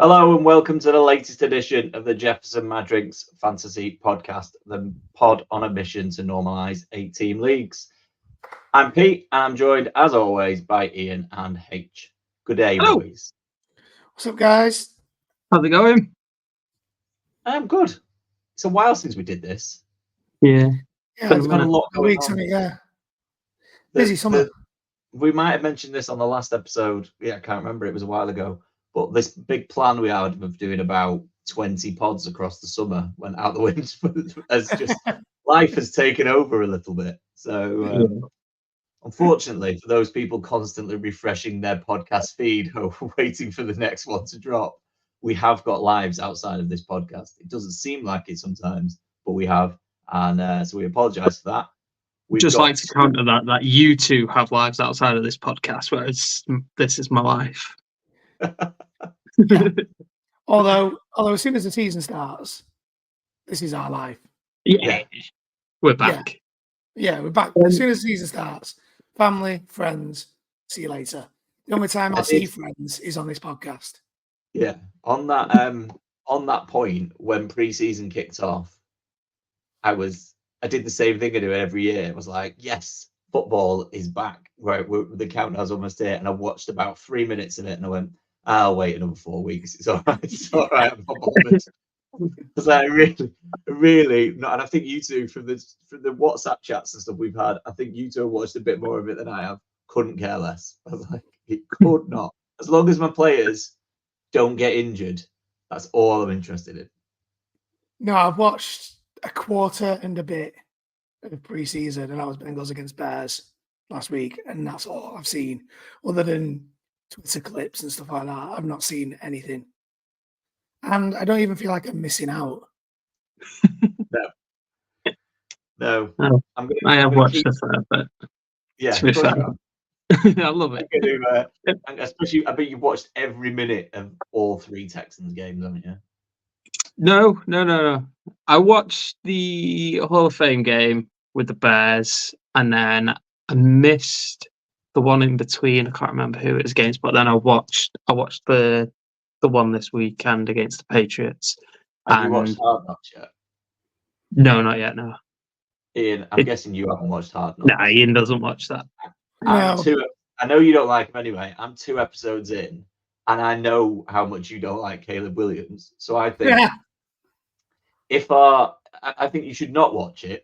Hello and welcome to the latest edition of the Jefferson Madrigs Fantasy Podcast, the pod on a mission to normalise 8-team leagues. I'm Pete and I'm joined, as always, by Ian and H. Good day, Hello. boys. What's up, guys? How's it going? I'm good. It's a while since we did this. Yeah. Yeah, There's it's been a been lot a week, going on. yeah. Busy summer. We might have mentioned this on the last episode. Yeah, I can't remember. It was a while ago. But this big plan we had of doing about 20 pods across the summer went out the window as just life has taken over a little bit. So, unfortunately, for those people constantly refreshing their podcast feed or waiting for the next one to drop, we have got lives outside of this podcast. It doesn't seem like it sometimes, but we have. And so we apologise for that. We'd just like to counter that you two have lives outside of this podcast, whereas this is my life. Yeah. Although as soon as the season starts, this is our life. Yeah. We're back. Yeah, we're back. As soon as the season starts, family, friends, see you later. The only time I'll see friends is on this podcast. Yeah. On that point, when pre-season kicked off, I did the same thing I do every year. I was like, yes, football is back. The countdown's almost here. And I watched about 3 minutes of it and I went, I'll wait another 4 weeks. It's all right. It's all right. I'm not bothered. Because I really not. And I think you two, from the WhatsApp chats and stuff we've had, I think you two have watched a bit more of it than I have. Couldn't care less. I was like, it could not. As long as my players don't get injured, that's all I'm interested in. No, I've watched a quarter and a bit of pre-season, and that was Bengals against Bears last week, and that's all I've seen. Other than Twitter clips and stuff like that, I've not seen anything. And I don't even feel like I'm missing out. No. I have watched a fair bit. Yeah, to be fair. I love it. Especially, I bet you've watched every minute of all 3 Texans games, haven't you? No. I watched the Hall of Fame game with the Bears, and then I missed the one in between. I can't remember who it was against, but then I watched the one this weekend against the Patriots. Have you watched Hard Knocks yet? No, not yet. No. Ian, I'm guessing you haven't watched Hard Knocks. No, Ian doesn't watch that. I know you don't like him anyway. I'm 2 episodes in, and I know how much you don't like Caleb Williams. So I think I think you should not watch it.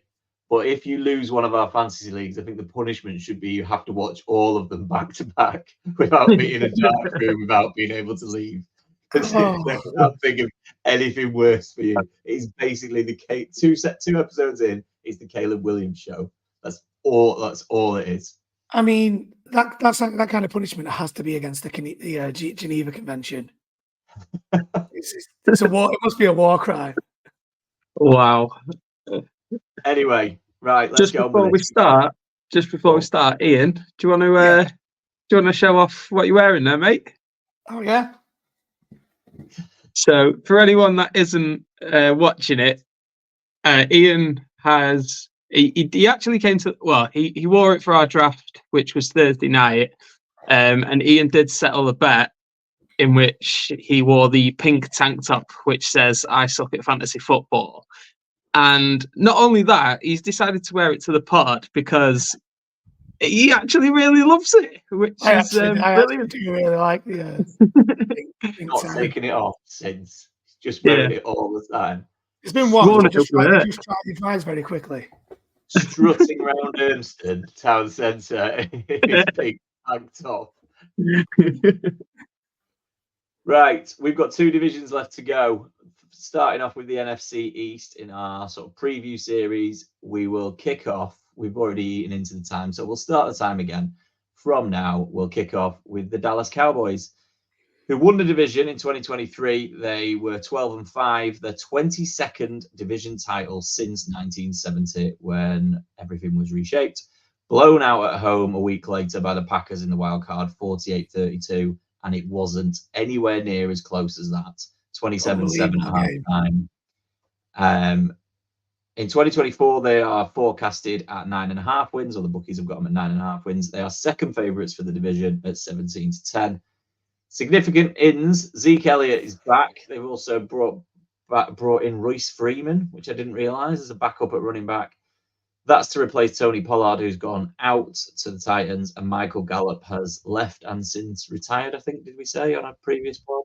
But if you lose one of our fantasy leagues, I think the punishment should be you have to watch all of them back to back without being in a dark room, without being able to leave. Because I can't think of anything worse for you. It's basically the 2 episodes in is the Caleb Williams show. That's all it is. I mean, that kind of punishment has to be against the Geneva Convention. It's a war. It must be a war crime. Wow. Anyway, right. Let's go. Just before we start, Ian, do you want to show off what you're wearing there, mate? Oh yeah. So, for anyone that isn't watching it, Ian has. He actually came to. Well, he wore it for our draft, which was Thursday night, and Ian did settle a bet in which he wore the pink tank top, which says "I suck at fantasy football." And not only that, he's decided to wear it to the pod because he actually really loves it, which I is brilliant. Do really like the pink Not tank. taking it off since. Just wearing it all the time. It's been one. Just try your tries very quickly. Strutting around Ernston Town Centre in his pink tank top. Right, we've got 2 divisions left to go. Starting off with the NFC East in our sort of preview series, we will kick off. We've already eaten into the time, so we'll start the time again. From now, we'll kick off with the Dallas Cowboys, who won the division in 2023. They were 12-5, their 22nd division title since 1970, when everything was reshaped. Blown out at home a week later by the Packers in the wild card, 48-32, and it wasn't anywhere near as close as that. 27-7 at halftime. In 2024, they are forecasted at 9.5 wins, or the bookies have got them at 9.5 wins. They are second favourites for the division at 17-10. Significant ins. Zeke Elliott is back. They've also brought in Royce Freeman, which I didn't realise, as a backup at running back. That's to replace Tony Pollard, who's gone out to the Titans, and Michael Gallup has left and since retired, I think, did we say on a previous pod?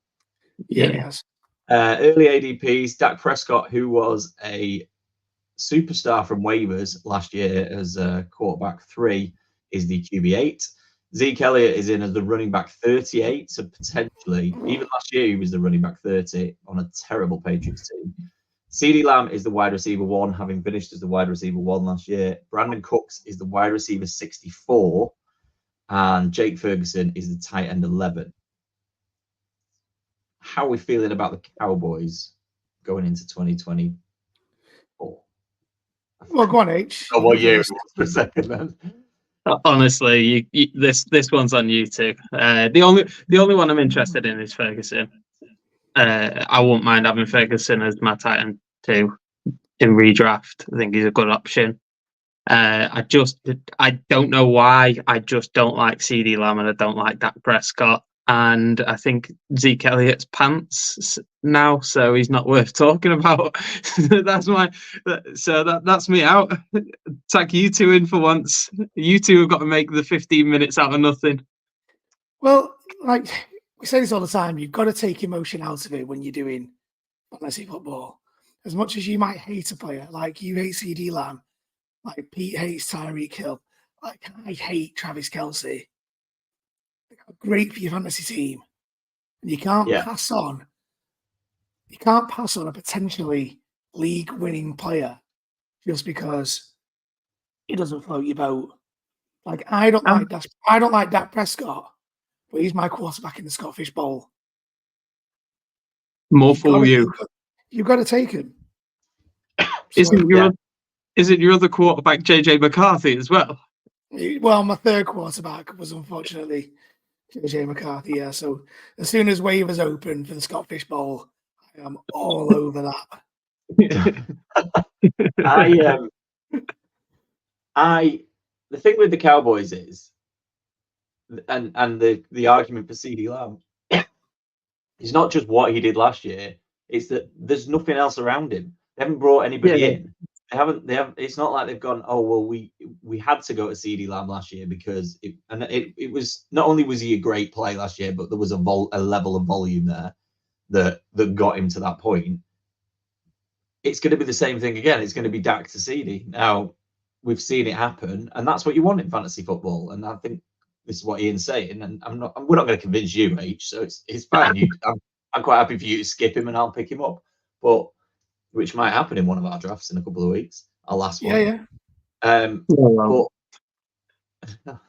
Yes. Early ADPs, Dak Prescott, who was a superstar from waivers last year as a quarterback 3, is the QB8. Zeke Elliott is in as the running back 38, so potentially, even last year he was the running back 30 on a terrible Patriots team. CeeDee Lamb is the wide receiver 1, having finished as the wide receiver 1 last year. Brandon Cooks is the wide receiver 64, and Jake Ferguson is the tight end 11. How are we feeling about the Cowboys going into 2024? Well, go on, H. Oh, well, yeah, for a second then. Honestly, this one's on you too. The only one I'm interested in is Ferguson. I won't mind having Ferguson as my tight end 2 in redraft. I think he's a good option. I don't know why. I just don't like CeeDee Lamb and I don't like Dak Prescott. And I think Zeke Elliott's pants now, so he's not worth talking about. That's me out. Tag you two in for once. You two have got to make the 15 minutes out of nothing. Well, like we say this all the time, you've got to take emotion out of it when you're doing fantasy football. As much as you might hate a player, like you hate CeeDee Lamb, like Pete hates Tyreek Hill, like I hate Travis Kelce. Great for your fantasy team, and you can't pass on. You can't pass on a potentially league-winning player just because he doesn't float your boat. Like I don't like Dak Prescott, but he's my quarterback in the Scottish Bowl. More for you. You've got to take him. Isn't your other quarterback JJ McCarthy as well? Well, my third quarterback was unfortunately JJ McCarthy, yeah. So as soon as waivers open for the Scottish Bowl, I am all over that. The thing with the Cowboys is, and the argument for CeeDee Lamb is not just what he did last year; it's that there's nothing else around him. They haven't brought anybody in. They haven't. It's not like they've gone. Oh well, we had to go to CeeDee Lamb last year because it was not only was he a great play last year, but there was a level of volume there that got him to that point. It's going to be the same thing again. It's going to be Dak to CeeDee. Now we've seen it happen, and that's what you want in fantasy football. And I think this is what Ian's saying. And we're not going to convince you, H. So it's fine. I'm quite happy for you to skip him, and I'll pick him up. But which might happen in one of our drafts in a couple of weeks. Our last one. Yeah.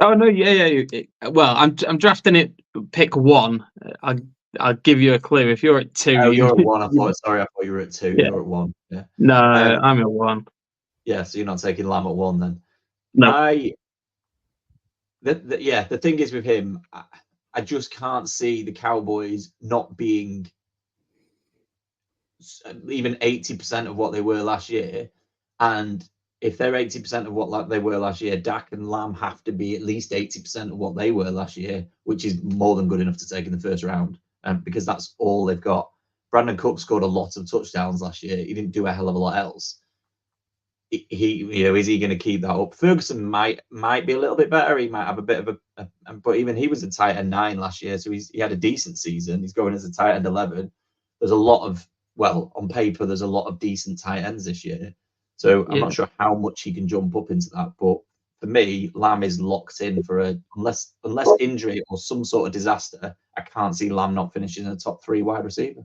Oh no, yeah. Well, I'm drafting it. Pick 1. I'll give you a clue. If you're at 2, you're at 1. I thought you were at 2. Yeah. You're at 1. Yeah. No, I'm at 1. Yeah, so you're not taking Lamb at 1 then. No. The thing is with him, I just can't see the Cowboys not being even 80% of what they were last year. And if they're 80% of what they were last year, Dak and Lamb have to be at least 80% of what they were last year, which is more than good enough to take in the first round, because that's all they've got. Brandon Cook scored a lot of touchdowns last year. He didn't do a hell of a lot else. Is he going to keep that up? Ferguson might be a little bit better. He might have a bit of but even he was a tight end 9 last year, so he had a decent season. He's going as a tight end 11. There's a lot of, on paper, there's a lot of decent tight ends this year. So I'm not sure how much he can jump up into that. But for me, Lamb is locked in for unless injury or some sort of disaster, I can't see Lamb not finishing in the top 3 wide receiver.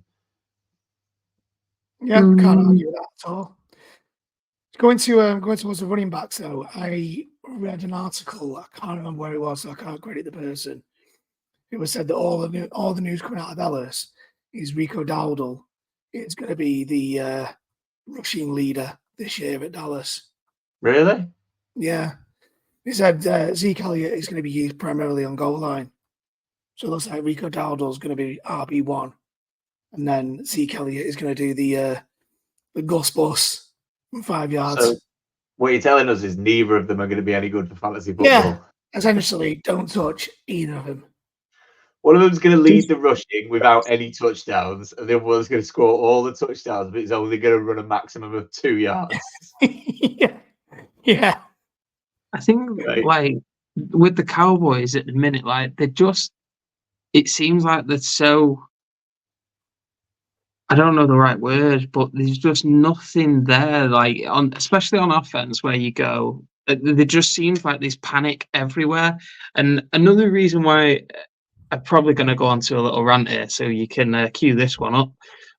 Yeah, can't argue with that at all. Going towards the running backs, though, I read an article. I can't remember where it was, so I can't credit the person. It was said that all the news coming out of Dallas is Rico Dowdle is going to be the rushing leader this year at Dallas. Really? Yeah. He said Zeke Elliott is going to be used primarily on goal line. So it looks like Rico Dowdle is going to be RB1. And then Zeke Elliott is going to do the Gus Bus from 5 yards. So what you're telling us is neither of them are going to be any good for fantasy football. Yeah, essentially, don't touch either of them. One of them's going to lead the rushing without any touchdowns, and the other one's going to score all the touchdowns, but he's only going to run a maximum of 2 yards. Yeah. I think like with the Cowboys at the minute, like it seems like they're so, I don't know the right word, but there's just nothing there, like especially on offense where you go, there just seems like there's panic everywhere. And another reason why I'm probably going to go on to a little rant here, so you can cue this one up.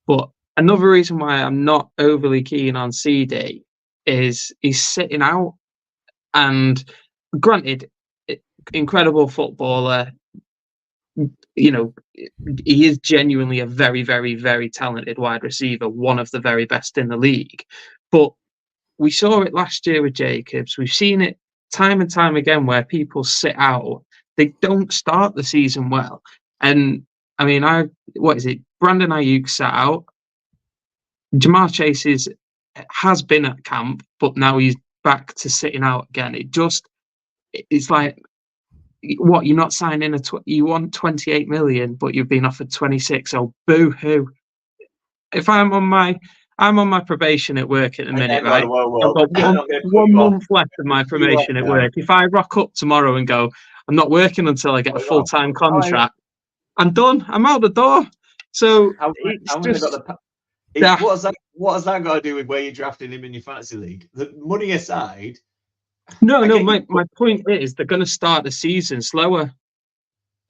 But another reason why I'm not overly keen on CD is he's sitting out. And granted, incredible footballer, you know, he is genuinely a very, very, very talented wide receiver, one of the very best in the league. But we saw it last year with Jacobs. We've seen it time and time again where people sit out. They don't start the season well. And I mean, Brandon Ayuk sat out. Jamar Chase has been at camp, but now he's back to sitting out again. It's like, what, you're not signing you want 28 million, but you've been offered 26. Oh, boo hoo. If I'm on my probation at work at the minute, right? I've got one month left of my probation at work. If I rock up tomorrow and go, I'm not working until I get a full-time contract, I'm done. I'm out the door. So what has that got to do with where you're drafting him in your fantasy league? The money aside. No. My point is they're going to start the season slower.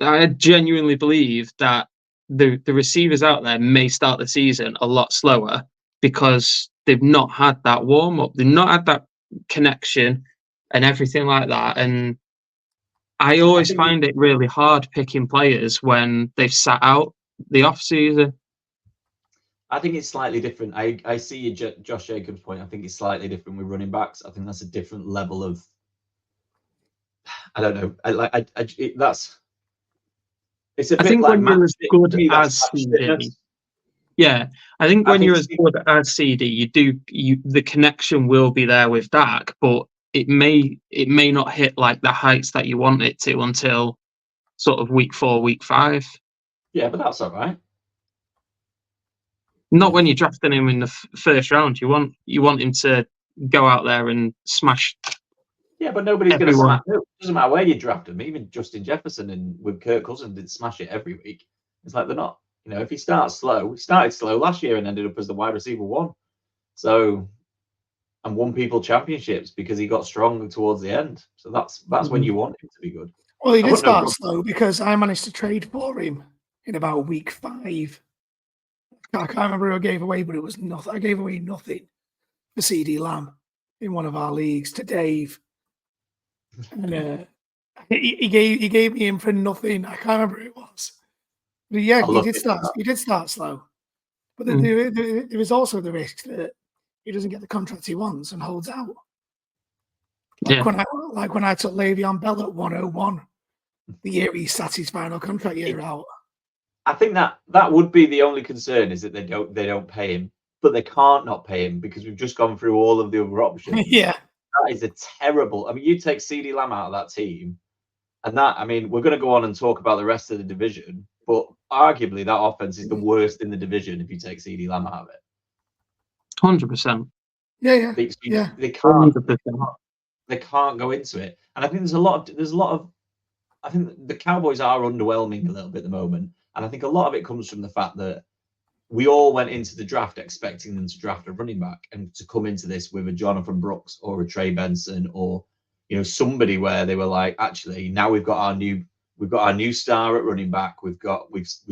I genuinely believe that the receivers out there may start the season a lot slower because they've not had that warm up, they've not had that connection and everything like that. And I always find it really hard picking players when they've sat out the off season. I think it's slightly different. I see Josh Jacobs' point. I think it's slightly different with running backs. I think that's a different level of. I don't know. It's a bit. I think like when you're as good as CD. Yeah, I think when you're as good as CD, the connection will be there with Dak, but it may not hit like the heights that you want it to until sort of week 4, week 5. Yeah, but that's all right. Not when you're drafting him in the first round. You want him to go out there and smash. Yeah, but nobody's going to smash. It doesn't matter where you draft him. Even Justin Jefferson and with Kirk Cousins did smash it every week. It's like they're not. If he starts slow, he started slow last year and ended up as the wide receiver 1. So, and won people championships because he got strong towards the end. So that's when you want him to be good. Well, he did start slow because I managed to trade for him in about week 5. I can't remember who I gave away, but it was nothing. I gave away nothing for CD Lamb in one of our leagues to Dave. And he gave me him for nothing. I can't remember who it was. But yeah, he did start slow. But there is also the risk that he doesn't get the contract he wants and holds out. Like when I took Le'Veon Bell at 101, the year he sat his final contract year out. I think that would be the only concern, is that they don't pay him, but they can't not pay him because we've just gone through all of the other options. Yeah, that is a terrible. I mean, you take CD Lamb out of that team, and we're going to go on and talk about the rest of the division, but arguably that offense is the worst in the division if you take CD Lamb out of it. 100%. Yeah. They can't. 100%. They can't go into it, and I think there's a lot of. I think the Cowboys are underwhelming a little bit at the moment. And I think a lot of it comes from the fact that we all went into the draft expecting them to draft a running back and to come into this with a Jonathan Brooks or a Trey Benson or, somebody where they were like, actually, now we've got our new star at running back. We've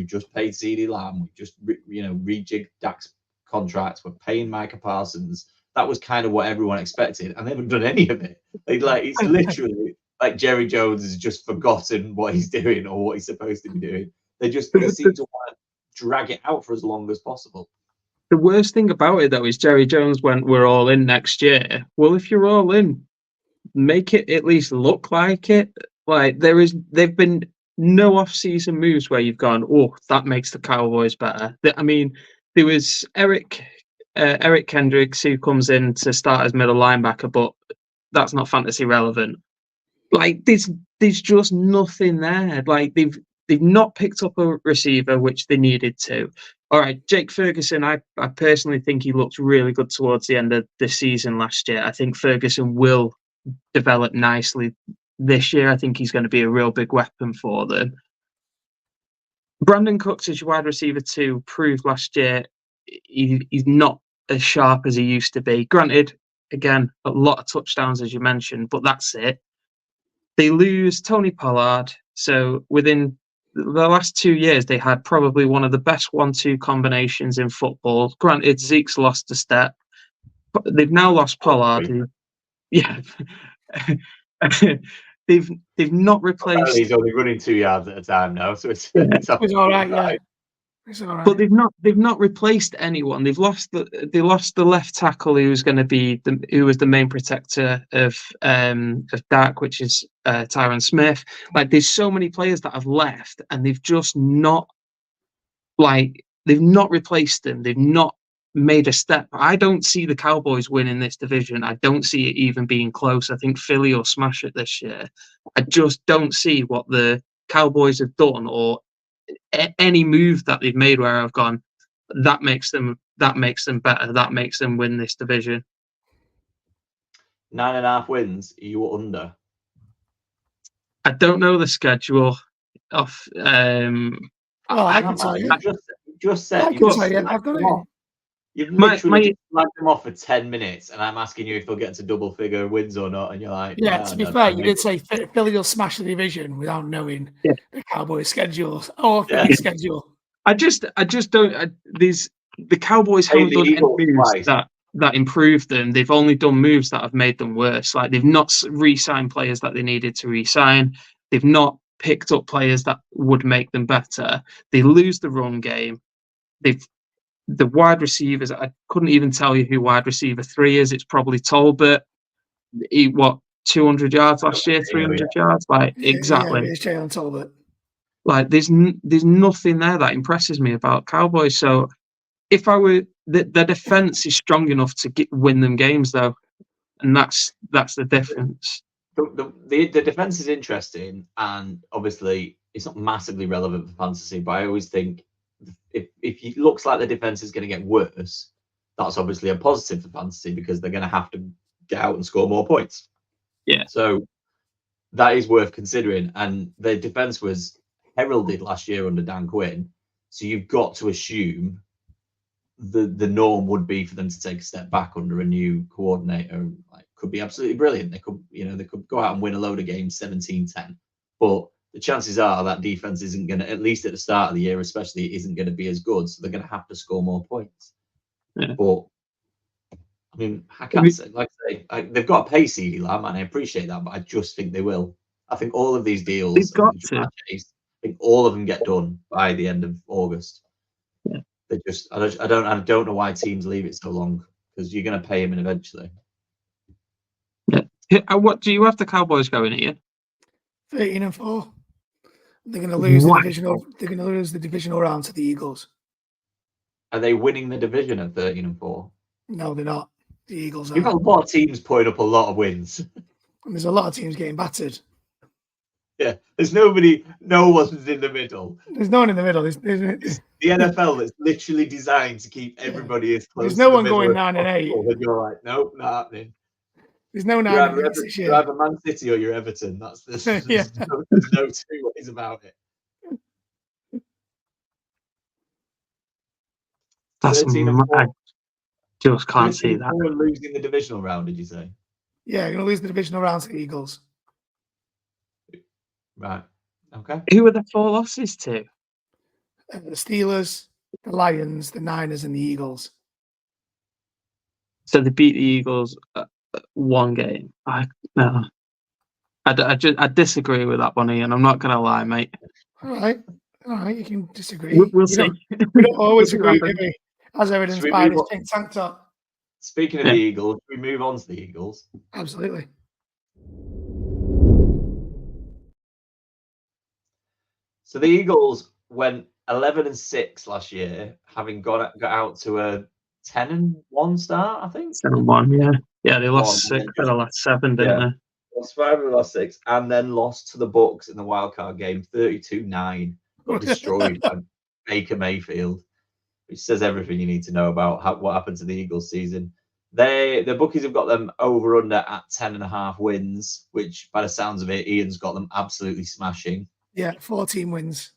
just paid CD Lamb. We've just, rejigged Dak's contract. We're paying Micah Parsons. That was kind of what everyone expected. And they haven't done any of it. It's literally like Jerry Jones has just forgotten what he's doing or what he's supposed to be doing. They seem to want to drag it out for as long as possible. The worst thing about it, though, is Jerry Jones went, we're all in next year. Well, if you're all in, make it at least look like it. Like they've been no off-season moves where you've gone, oh, that makes the Cowboys better. I mean, there was Eric Kendricks who comes in to start as middle linebacker, but that's not fantasy relevant. Like there's just nothing there. Like they've not picked up a receiver, which they needed to. All right, Jake Ferguson, I personally think he looked really good towards the end of the season last year. I think Ferguson will develop nicely this year. I think he's going to be a real big weapon for them. Brandon Cooks as your wide receiver 2 proved last year he's not as sharp as he used to be. Granted, again, a lot of touchdowns, as you mentioned, but that's it. They lose Tony Pollard. So within the last 2 years, they had probably one of the best 1-2 combinations in football. Granted, Zeke's lost a step. But they've now lost Pollard. Yeah. They've not replaced. He's only running 2 yards at a time now, so it's all right. Yeah. But they've not replaced anyone. They lost the left tackle who was going to be who was the main protector of Dak, which is Tyron Smith. Like, there's so many players that have left, and they've just not replaced them. They've not made a step. I don't see the Cowboys winning this division. I don't see it even being close. I think Philly will smash it this year. I just don't see what the Cowboys have done or any move that they've made where I've gone, that makes them better. That makes them win this division. 9.5 wins. Are you under? I don't know the schedule off. I can tell you. Just said. I can tell you. I've got it. You've literally flagged them off for 10 minutes, and I'm asking you if they'll get to double-figure wins or not, and you're like, yeah. To be fair, you did say Philly will smash the division without knowing the Cowboys' schedule or Philly's schedule. I just don't. The Cowboys haven't done any moves that improved them. They've only done moves that have made them worse. Like, they've not re-signed players that they needed to re-sign. They've not picked up players that would make them better. They lose the run game. The wide receivers, I couldn't even tell you who wide receiver 3 is. It's probably Tolbert. 200 yards last year, 300 yards? Exactly. Yeah, it's Jalen Tolbert. Like, there's nothing there that impresses me about Cowboys. So if I were, the defense is strong enough to win them games, though. And that's the difference. The defense is interesting, and obviously it's not massively relevant for fantasy, but I always think if it looks like the defense is going to get worse, that's obviously a positive for fantasy because they're going to have to get out and score more points. Yeah. So that is worth considering. And the defense was heralded last year under Dan Quinn. So you've got to assume the norm would be for them to take a step back under a new coordinator. Like, could be absolutely brilliant. They could go out and win a load of games 17-10. But the chances are that defense isn't going to, at least at the start of the year, especially, isn't going to be as good. So they're going to have to score more points. Yeah. But I mean, I can't say, like I say, they've got to pay CeeDee Lamb, and I appreciate that, but I just think they will. I think all of these deals, they've got to. I think all of them get done by the end of August. Yeah. They just, I don't know why teams leave it so long, because you're going to pay him in eventually. Yeah. What do you have the Cowboys going here? 13-4. They're going to lose the divisional. They're going to lose the divisional round to the Eagles. Are they winning the division at 13-4? No, they're not. The Eagles are. You've got a lot of teams putting up a lot of wins. And there's a lot of teams getting battered. Yeah, there's nobody. No one's in the middle. There's no one in the middle. There's the NFL that's literally designed to keep everybody as close. There's no one going 9-8. And you're like, nope, not happening. There's no 9-8 this year. You're either Man City or you're Everton. That's there's no two ways about it. That's I just can't see that. Losing the divisional round, did you say? Yeah, you're going to lose the divisional round to the Eagles. Right. Okay. Who are the 4 losses to? The Steelers, the Lions, the Niners, and the Eagles. So they beat the Eagles one game. I disagree with that one, Ian. I'm not going to lie, mate. All right, you can disagree. We'll see. We don't always agree, do we? As evidenced by this pink tank top. Speaking of the Eagles, we move on to the Eagles. Absolutely. So the Eagles went 11-6 last year, having got out to a 10-1 start, I think. 7-1, yeah. Yeah, they lost 6 out of the last 7, didn't Lost 5 of the last 6, and then lost to the Bucks in the wildcard game, 32-9. Got destroyed by Baker Mayfield, which says everything you need to know about what happened to the Eagles season. The bookies have got them over under at 10.5 wins, which by the sounds of it, Ian's got them absolutely smashing. Yeah, 14 wins.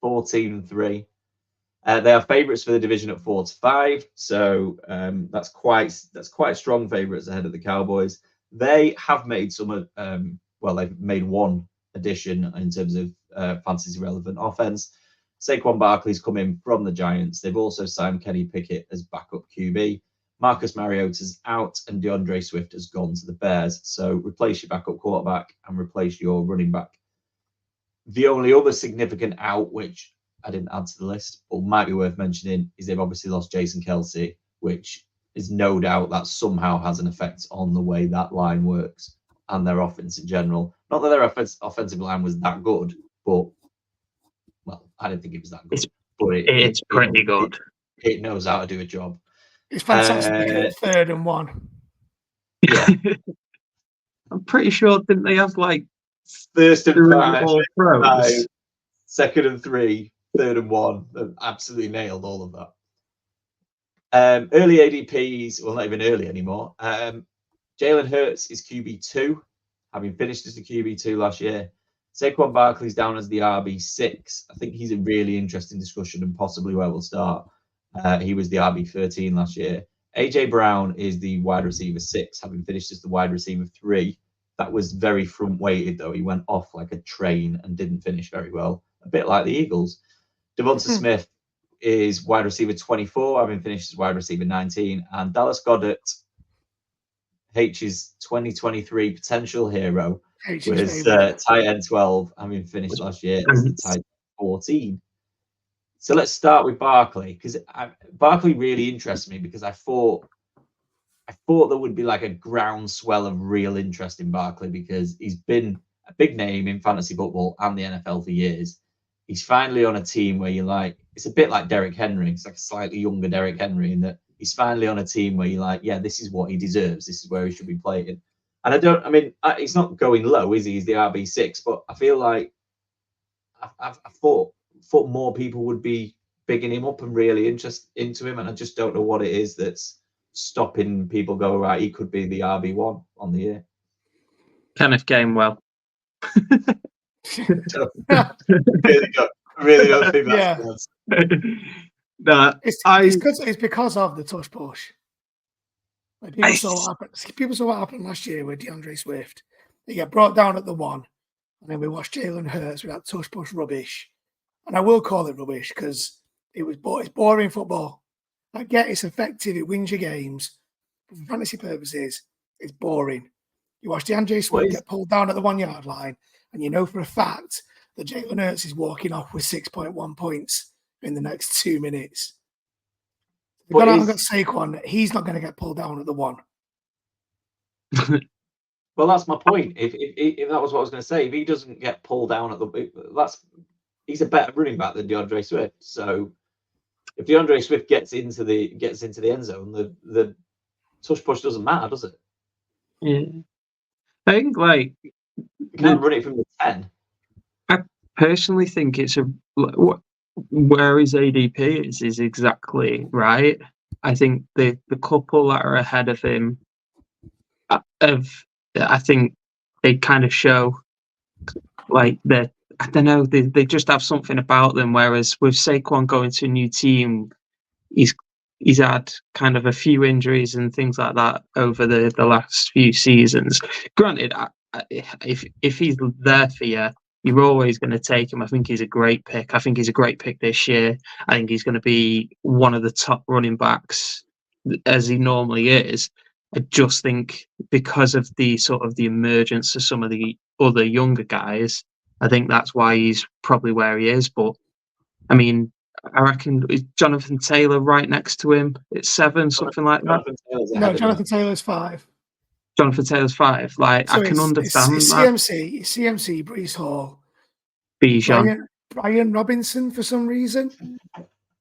14-3. They are favourites for the division at 4-5, so that's quite strong favourites ahead of the Cowboys. They have made they've made one addition in terms of fantasy relevant offense. Saquon Barkley's come in from the Giants. They've also signed Kenny Pickett as backup QB. Marcus Mariota's out, and DeAndre Swift has gone to the Bears. So replace your backup quarterback and replace your running back. The only other significant out, which I didn't add to the list, but might be worth mentioning, is they've obviously lost Jason Kelce, which is no doubt that somehow has an effect on the way that line works and their offense in general. Not that their offensive line was that good, but, well, I didn't think it was that good. It's pretty good. It knows how to do a job. It's fantastic at 3rd and 1. Yeah. I'm pretty sure, didn't they have like 1st and 5, throws? 2nd and 3, 3rd and 1. They've absolutely nailed all of that. Early ADPs, well, not even early anymore. Jalen Hurts is QB2, having finished as the QB2 last year. Saquon Barkley's down as the RB6. I think he's a really interesting discussion and possibly where we'll start. He was the RB13 last year. AJ Brown is the wide receiver 6, having finished as the wide receiver 3. That was very front weighted, though. He went off like a train and didn't finish very well, a bit like the Eagles. Devonta Smith is wide receiver 24, having finished as wide receiver 19. And Dallas Goedert, H's 2023 potential hero, was tight end 12, having finished last year as the tight end 14. So let's start with Barkley, because Barkley really interests me because I thought there would be like a groundswell of real interest in Barkley because he's been a big name in fantasy football and the NFL for years. He's finally on a team where you're like, it's a bit like Derrick Henry. It's like a slightly younger Derrick Henry in that he's finally on a team where you're like, yeah, this is what he deserves. This is where he should be playing. And he's not going low, is he? He's the RB6, but I feel like I thought more people would be bigging him up and really into him, and I just don't know what it is that's stopping people go, right, he could be the RB1 on the year. Kenneth Gainwell. really don't think that's it's because of the tush push. Like people saw what happened last year with DeAndre Swift. He got brought down at the 1, and then we watched Jalen Hurts with that tush push rubbish. And I will call it rubbish because it's boring football. I get it's effective, it wins your games, but for fantasy purposes, it's boring. You watch DeAndre Swift get pulled down at the 1 yard line, and you know for a fact that Jalen Hurts is walking off with 6.1 points in the next 2 minutes. If you've got Saquon, he's not going to get pulled down at the 1. Well, that's my point. If that was what I was going to say, if he doesn't get pulled down at he's a better running back than DeAndre Swift. So if DeAndre Swift gets into the end zone, the tush push doesn't matter, does it? Yeah. I think you can't run it from the 10. I personally think it's where his ADP is exactly right. I think the couple that are ahead of him I think they kind of show like that. I don't know, they just have something about them. Whereas with Saquon going to a new team, he's had kind of a few injuries and things like that over the last few seasons. Granted, if he's there for you, you're always going to take him. I think he's a great pick. I think he's a great pick this year. I think he's going to be one of the top running backs as he normally is. I just think because of the sort of the emergence of some of the other younger guys, I think that's why he's probably where he is. But I mean, I reckon is Jonathan Taylor right next to him at 7, something like that. No, Jonathan Taylor's 5. Jonathan Taylor's 5. Like, so I can understand it's that. CMC, Breece Hall, Bijan, Brian Robinson for some reason,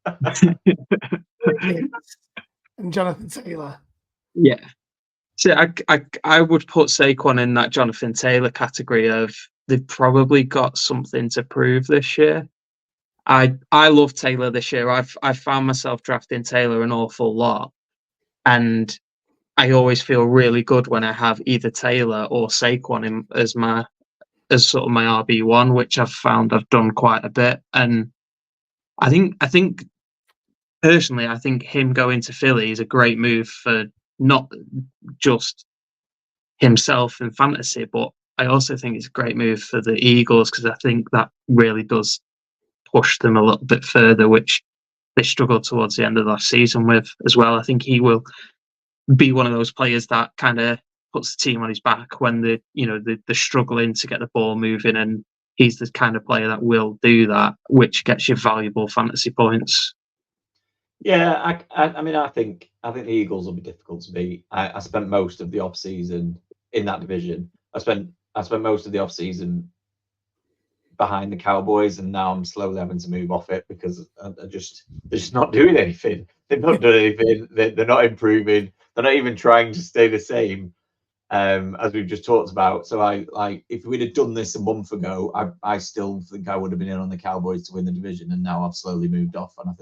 and Jonathan Taylor. Yeah. See, I would put Saquon in that Jonathan Taylor category of they've probably got something to prove this year. I love Taylor this year. I've found myself drafting Taylor an awful lot, and I always feel really good when I have either Taylor or Saquon as sort of my RB1, which I've found I've done quite a bit. And I think personally, I think him going to Philly is a great move for not just himself in fantasy, but I also think it's a great move for the Eagles because I think that really does push them a little bit further, which they struggled towards the end of last season with as well. I think he will be one of those players that kind of puts the team on his back when they're struggling to get the ball moving, and he's the kind of player that will do that, which gets you valuable fantasy points. Yeah, I mean, I think the Eagles will be difficult to beat. I spent most of the off season in that division. I spent most of the off season behind the Cowboys, and now I'm slowly having to move off it because they're just not doing anything. They've not done anything. They're not improving. They're not even trying to stay the same, as we've just talked about. So if we'd have done this a month ago, I still think I would have been in on the Cowboys to win the division, and now I've slowly moved off, and I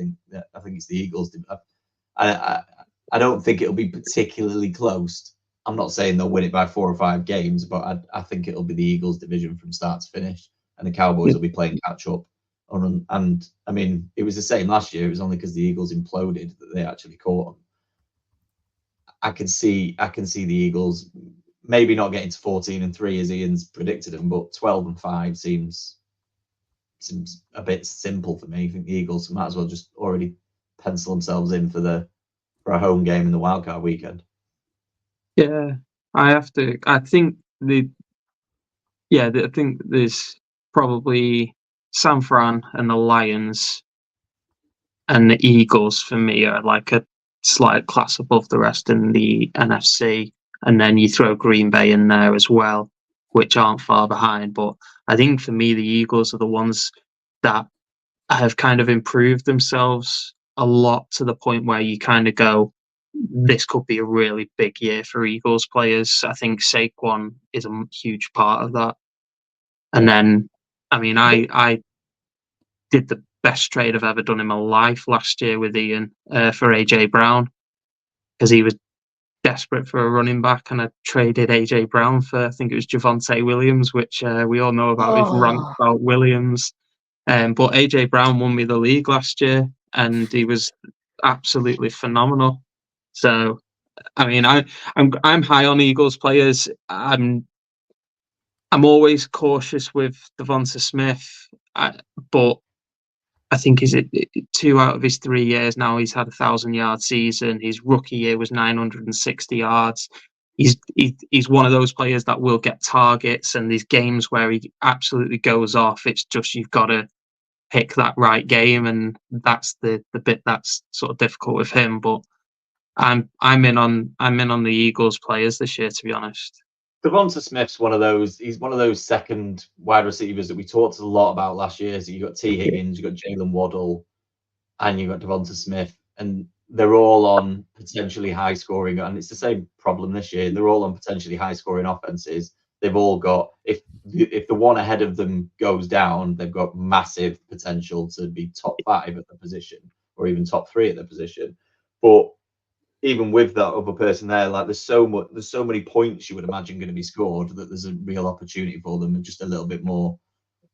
think it's the Eagles. I don't think it'll be particularly close. I'm not saying they'll win it by 4 or 5 games, but I think it'll be the Eagles division from start to finish, and the Cowboys will be playing catch up. And I mean, it was the same last year. It was only because the Eagles imploded that they actually caught them. I can see the Eagles maybe not getting to 14-3 as Ian's predicted them, but 12-5 seems a bit simple for me. I think the Eagles might as well just already pencil themselves in for a home game in the wildcard weekend. Yeah, I think there's probably San Fran and the Lions and the Eagles for me are like a slight class above the rest in the NFC. And then you throw Green Bay in there as well, which aren't far behind. But I think for me, the Eagles are the ones that have kind of improved themselves a lot to the point where you kind of go, this could be a really big year for Eagles players. I think Saquon is a huge part of that. And then, I mean, I did the best trade I've ever done in my life last year with Ian for AJ Brown because he was desperate for a running back, and I traded AJ Brown for, I think it was Javonte Williams, which we all know about his rant about Williams. But AJ Brown won me the league last year, and he was absolutely phenomenal. So, I mean, I'm high on Eagles players. I'm always cautious with Devonta Smith, but I think is it 2 out of his 3 years now he's had 1,000-yard season. His rookie year was 960 yards. He's one of those players that will get targets, and these games where he absolutely goes off. It's just you've got to pick that right game, and that's the bit that's sort of difficult with him. But I'm in on the Eagles players this year, to be honest. Devonta Smith's one of those second wide receivers that we talked a lot about last year. So you got T. Higgins, you got Jalen Waddle, and you got Devonta Smith, and they're all on potentially high scoring. And it's the same problem this year. They're all on potentially high scoring offenses. They've all got, if the one ahead of them goes down, they've got massive potential to be top 5 at the position, or even top 3 at the position. But even with that other person there, like there's so many points you would imagine going to be scored that there's a real opportunity for them, and just a little bit more,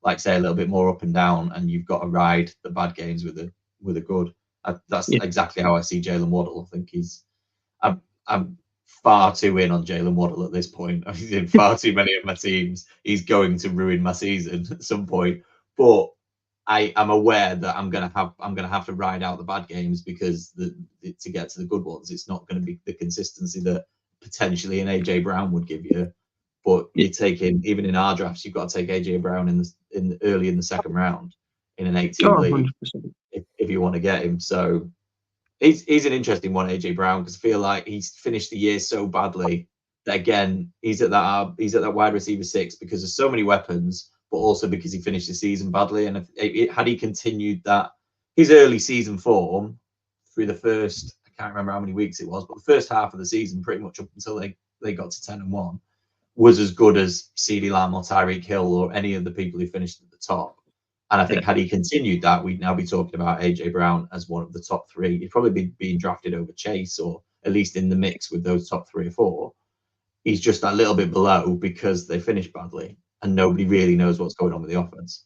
like say a little bit more up and down, and you've got to ride the bad games with a good. That's exactly how I see Jalen Waddle. I think I'm far too in on Jalen Waddle at this point. He's in far too many of my teams. He's going to ruin my season at some point, but I am aware that I'm gonna have to ride out the bad games because to get to the good ones, it's not going to be the consistency that potentially an AJ Brown would give you. But you're taking, even in our drafts, you've got to take AJ Brown in early in the second round in an 8-team league if you want to get him. So he's an interesting one, AJ Brown, because I feel like he's finished the year so badly that again he's at that wide receiver 6 because there's so many weapons, but also because he finished the season badly. And had he continued his early season form through the first, I can't remember how many weeks it was, but the first half of the season, pretty much up until the they got to 10-1, was as good as CeeDee Lamb or Tyreek Hill or any of the people who finished at the top. And I think had he continued that, we'd now be talking about AJ Brown as one of the top 3. He'd probably be being drafted over Chase, or at least in the mix with those top 3 or 4. He's just that little bit below because they finished badly and nobody really knows what's going on with the offense.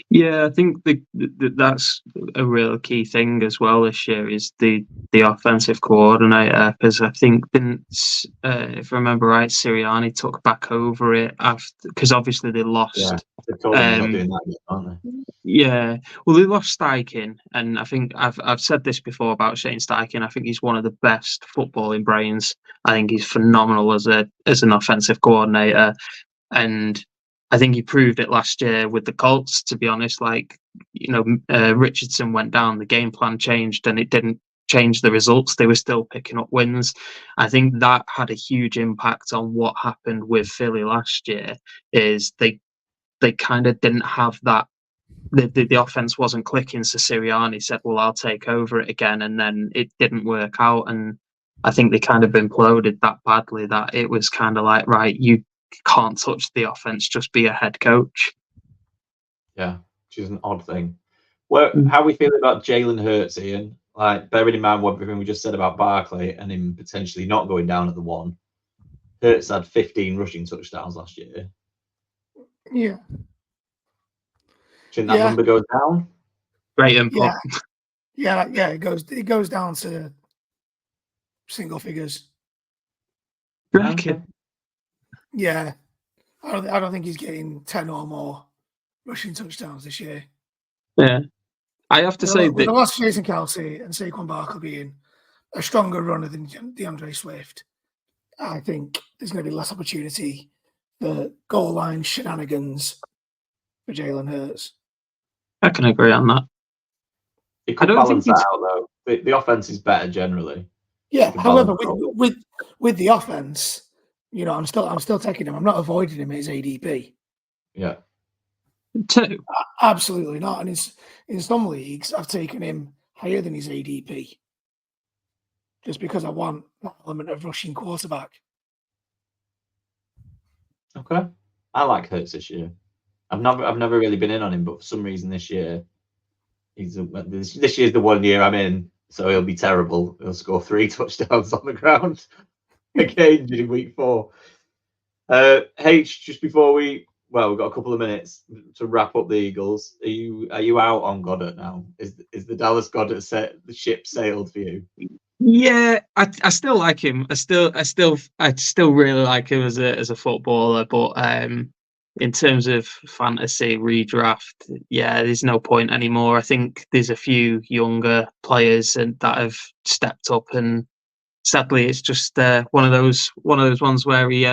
Yeah, I think that's a real key thing as well this year is the offensive coordinator, because I think Vince, if I remember right, Sirianni took back over it after, because obviously they lost. Yeah, they've told him he's not doing that yet, aren't they? Yeah, well, they lost Steichen, and I think I've said this before about Shane Steichen. I think he's one of the best footballing brains. I think he's phenomenal as an offensive coordinator, and I think he proved it last year with the Colts, to be honest. Like, Richardson went down, the game plan changed, and it didn't change the results. They were still picking up wins. I think that had a huge impact on what happened with Philly last year, is they kind of didn't have that. The offense wasn't clicking, so Sirianni said, well, I'll take over it again, and then it didn't work out. And I think they kind of imploded that badly that it was kind of like, right, you can't touch the offense, just be a head coach. Yeah, which is an odd thing. Well, how are we feeling about Jalen Hurts, Ian? Like, bearing in mind everything we just said about Barkley and him potentially not going down at the 1. Hurts had 15 rushing touchdowns last year. Yeah. Do you think that number goes down? Great input. Yeah, it goes down to single figures. Okay. Yeah. I don't think he's getting 10 or more rushing touchdowns this year. Yeah. I have to say with the loss of Jason Kelce and Saquon Barkley being a stronger runner than DeAndre Swift, I think there's going to be less opportunity for goal line shenanigans for Jalen Hurts. I can agree on that. It could balance that out, though. The offense is better generally. Yeah. However, with the offense, I'm still taking him. I'm not avoiding him at his ADP. Yeah. Two. Absolutely not. And in some leagues, I've taken him higher than his ADP, just because I want that element of rushing quarterback. Okay. I like Hurts this year. I've never really been in on him, but for some reason this year, this year's the 1 year I'm in, so he'll be terrible. He'll score 3 touchdowns on the ground again in week 4. H, just before we've got a couple of minutes to wrap up the Eagles. Are you out on Goddard now? Is the Dallas Goddard the ship sailed for you? Yeah, I still like him. I still really like him as a footballer, but in terms of fantasy redraft, there's no point anymore. I think there's a few younger players that have stepped up, and sadly, it's just one of those ones where he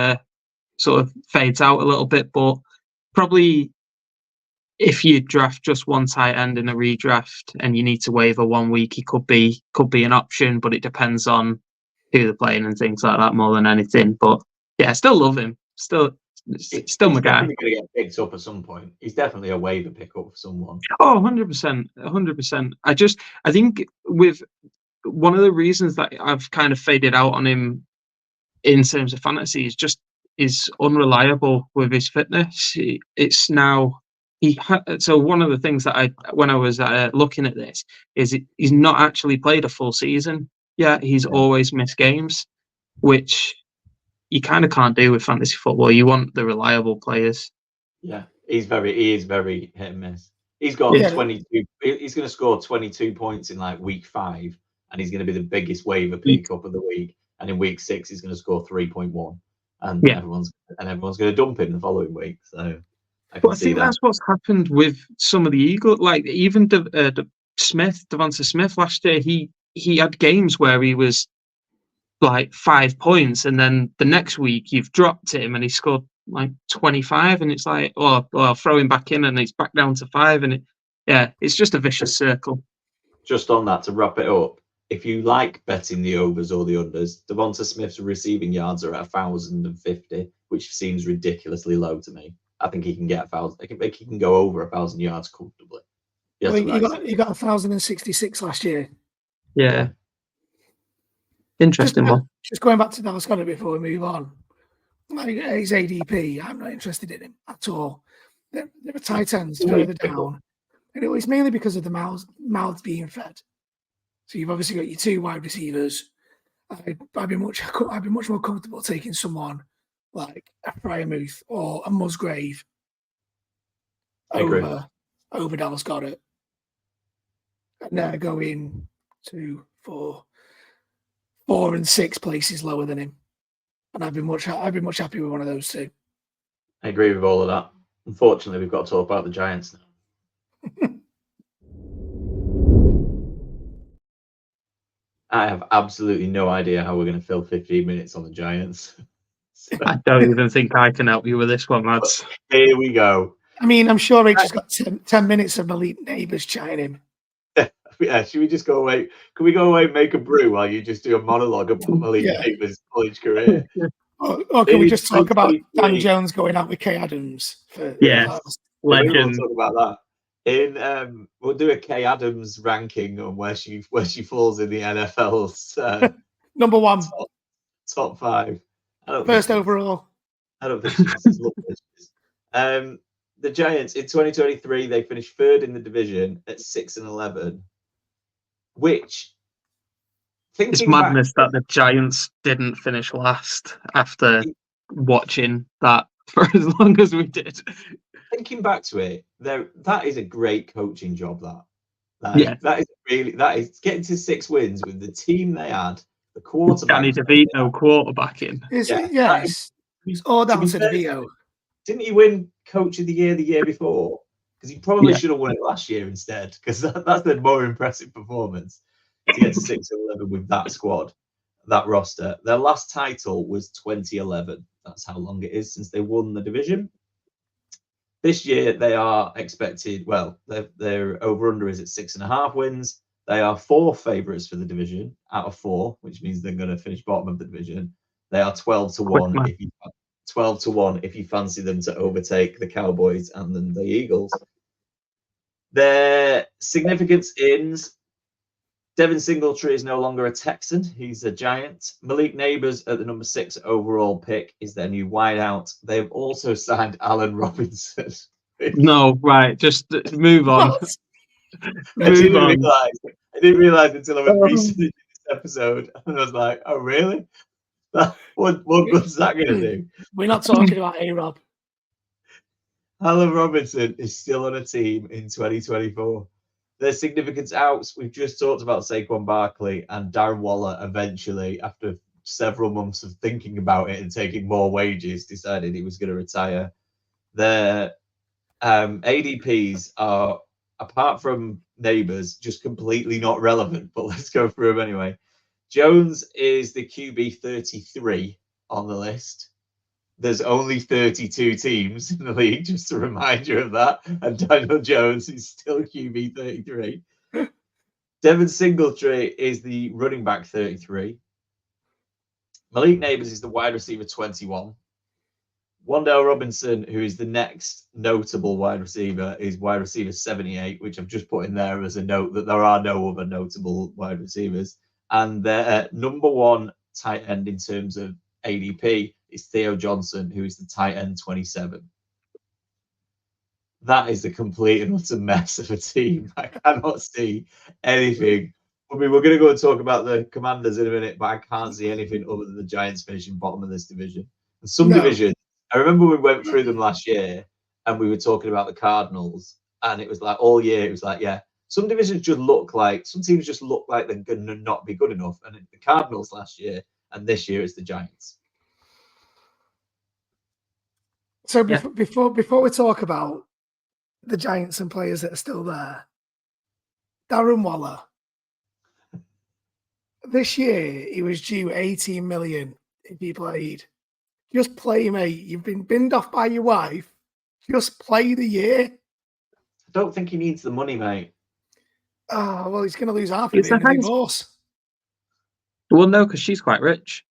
sort of fades out a little bit. But probably, if you draft just one tight end in a redraft and you need to waiver 1 week, he could be an option, but it depends on who they're playing and things like that more than anything. But yeah, I still love him. Still my guy. He's definitely going to get picked up at some point. He's definitely a waiver pickup for someone. Oh, 100%. 100%. I think with one of the reasons that I've kind of faded out on him in terms of fantasy is just is unreliable with his fitness. It's now so one of the things that when I was looking at this is he's not actually played a full season yet. He's always missed games, which you kind of can't do with fantasy football. You want the reliable players. Yeah, he is very hit and miss. He's got 22. He's going to score 22 points in like week 5, and he's going to be the biggest waiver pickup of the week. And in week 6, he's going to score 3.1, and everyone's going to dump him the following week. So I think that's what's happened with some of the Eagles. Like even Devonta Smith last year, he had games where he was like 5 points, and then the next week you've dropped him and he scored like 25, and it's like, I'll throw him back in and it's back down to 5, and it's just a vicious circle. Just on that, to wrap it up, if you like betting the overs or the unders, Devonta Smith's receiving yards are at 1,050, which seems ridiculously low to me. I think he can get 1,000. I think he can go over 1,000 yards comfortably. He got 1,066 last year. Yeah. Interesting one. Just going back to Dallas Goedert before we move on. Like his ADP, I'm not interested in him at all. There are tight ends further down, and it was mainly because of the mouths being fed. So you've obviously got your 2 wide receivers. I'd be much more comfortable taking someone like a Fryermuth or a Musgrave over Dallas Goedert, and they're going 2, 4, 4 and 6 places lower than him, and I'd be much happy with one of those two. I agree with all of that. Unfortunately, we've got to talk about the Giants now. I have absolutely no idea how we're going to fill 15 minutes on the Giants. I don't even think I can help you with this one, lads. Here we go. I mean, I'm sure Rich has got 10 minutes of Malik Neighbours chatting him. Yeah, should we just go away? Can we go away and make a brew while you just do a monologue about Malik Neighbours' college career? Or can we just talk about Dan Jones going out with Kay Adams? Legend. We'll talk about that. We'll do a Kay Adams ranking on where she falls in the NFL's number 1, top 5. First overall. I don't think she's the Giants in 2023 they finished 3rd in the division at 6-11, which it's madness that the Giants didn't finish last after watching that for as long as we did. Thinking back to it, that is a great coaching job. That is getting to 6 wins with the team they had, the quarterback. Danny DeVito quarterbacking. Yes, it's all down to DeVito. Didn't he win Coach of the Year before? Because he probably should have won it last year instead. Because that's the more impressive performance to get to 6-11 with that squad, that roster. Their last title was 2011. That's how long it is since they won the division. This year they are expected. Well, their over/under is at 6.5 wins. They are 4th favourites for the division out of 4, which means they're going to finish bottom of the division. They are 12-1 if you fancy them to overtake the Cowboys and then the Eagles. Their significance is Devin Singletary is no longer a Texan. He's a Giant. Malik Neighbours at the number 6 overall pick is their new wideout. They've also signed Allen Robinson. No, right. Just move on. I didn't realise until I was researching this episode. And I was like, oh, really? What good's that going to do? We're not talking about A-Rob. Allen Robinson is still on a team in 2024. Their significance outs, we've just talked about Saquon Barkley and Darren Waller eventually, after several months of thinking about it and taking more wages, decided he was going to retire. Their ADPs are, apart from Neighbours, just completely not relevant, but let's go through them anyway. Jones is the QB 33 on the list. There's only 32 teams in the league, just to remind you of that. And Daniel Jones is still QB 33. Devin Singletary is the running back 33. Malik Neighbours is the wide receiver 21. Wan'Dale Robinson, who is the next notable wide receiver, is wide receiver 78, which I've just put in there as a note that there are no other notable wide receivers. And their number 1 tight end in terms of ADP is Theo Johnson, who is the tight end 27. That is the complete and utter mess of a team. I cannot see anything. I mean, we're going to go and talk about the Commanders in a minute, but I can't see anything other than the Giants finishing bottom of this division. And some divisions, I remember we went through them last year and we were talking about the Cardinals, and it was like all year, it was like, some divisions just look like, some teams just look like they're going to not be good enough. And the Cardinals last year, and this year it's the Giants. So before we talk about the Giants and players that are still there, Darren Waller, this year he was due $18 million if he played. Just play, mate. You've been binned off by your wife. Just play the year. I don't think he needs the money, mate. Oh, well, he's going to lose half of it in the divorce. Well, no, because she's quite rich.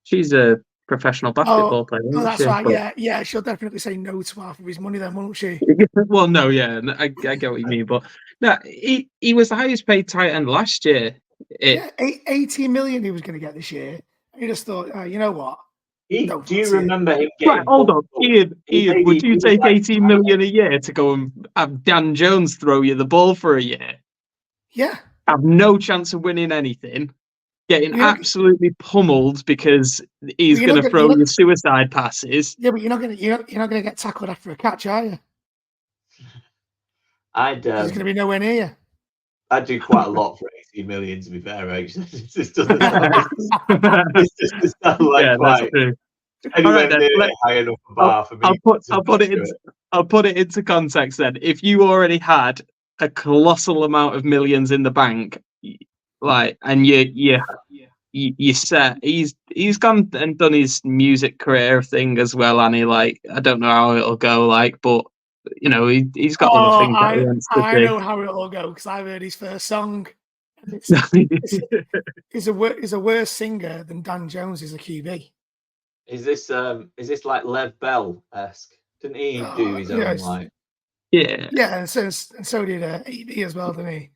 She's a professional basketball player. Oh, that's right. Yeah. She'll definitely say no to half of his money then, won't she? Well, no, yeah. I get what you mean. But no, he was the highest paid tight end last year Yeah, 18 million he was going to get this year. And he just thought, oh, you know what? Do you fancy it. remember him Right, getting hold on. bumped up? Ian, would you ADP take like 18 million a year to go and have Dan Jones throw you the ball for a year? Yeah. Have no chance of winning anything, getting You're not- absolutely pummeled because he's you're going not to gonna- throw you're not- you suicide passes. Yeah, but you're not going to get tackled after a catch, are you? There's going to be nowhere near you. I'd do quite a lot for 18 million, to be fair, actually. This doesn't sound, this just sounds like Yeah, quite that's true. anywhere All right, then, near high enough a bar for me. I'll put it into context then. If you already had a colossal amount of millions in the bank, like, and you set, he's gone and done his music career thing as well, and he, like, I don't know how it'll go, like, but you know, he's got other things that he wants to I do. know how it'll go because I've heard his first song. He's a worse singer than Dan Jones is a QB. Is this like Lev Bell-esque? Didn't he do his own like? Yeah, and so did AB as well, didn't he?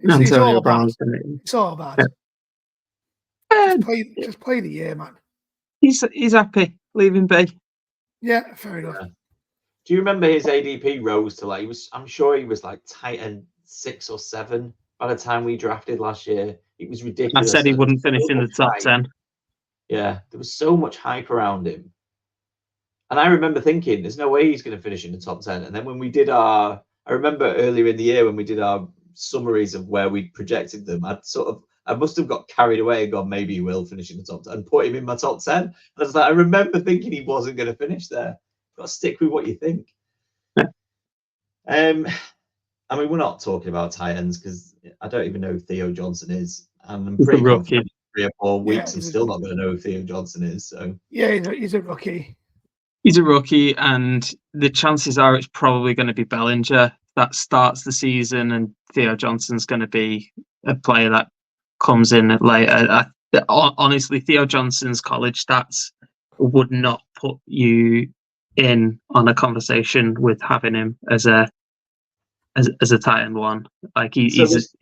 Antonio all Brown. bad. It's all bad. Just play the year, man. He's happy. Leave him be. Yeah, fair enough. Do you remember his ADP rose to like I'm sure he was like tight end 6 or 7 by the time we drafted last year. It was I ridiculous. said he wouldn't finish in the top 10. Yeah, there was so much hype around him. And I remember thinking, there's no way he's going to finish in the top 10. And then when we did I remember earlier in the year when we did our summaries of where we projected them, I must have got carried away and gone, maybe he will finish in the top 10 and put him in my top 10. And I was like, I remember thinking he wasn't going to finish there. Got to stick with what you think. I mean, we're not talking about tight ends because I don't even know who Theo Johnson is. And I'm pretty confident 3 or 4 weeks I'm still not going to know who Theo Johnson is. So yeah, he's a rookie. He's a rookie, and the chances are it's probably going to be Bellinger that starts the season, and Theo Johnson's going to be a player that comes in later. Honestly, Theo Johnson's college stats would not put you in on a conversation with having him as a tight end one. Like there's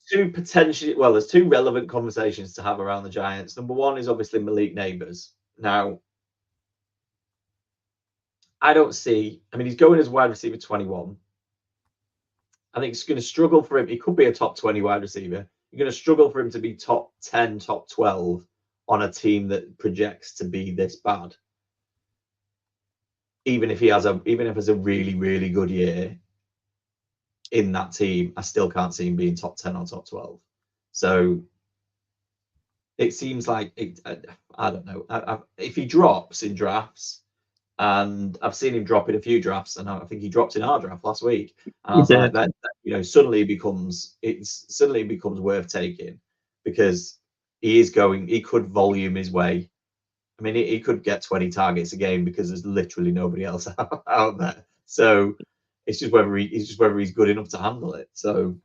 two relevant conversations to have around the Giants. Number one is obviously Malik Neighbors. Now, I mean, he's going as wide receiver 21. I think it's going to struggle for him. He could be a top 20 wide receiver. You're going to struggle for him to be top 10, top 12 on a team that projects to be this bad. Even if it's a really, really good year in that team, I still can't see him being top 10 or top 12. So it seems like I don't know. If he drops in drafts, and I've seen him drop in a few drafts, and I think he dropped in our draft last week. And I was like, that suddenly becomes worth taking because he could volume his way. I mean, he could get 20 targets a game because there's literally nobody else out there. So it's just whether he's good enough to handle it. So,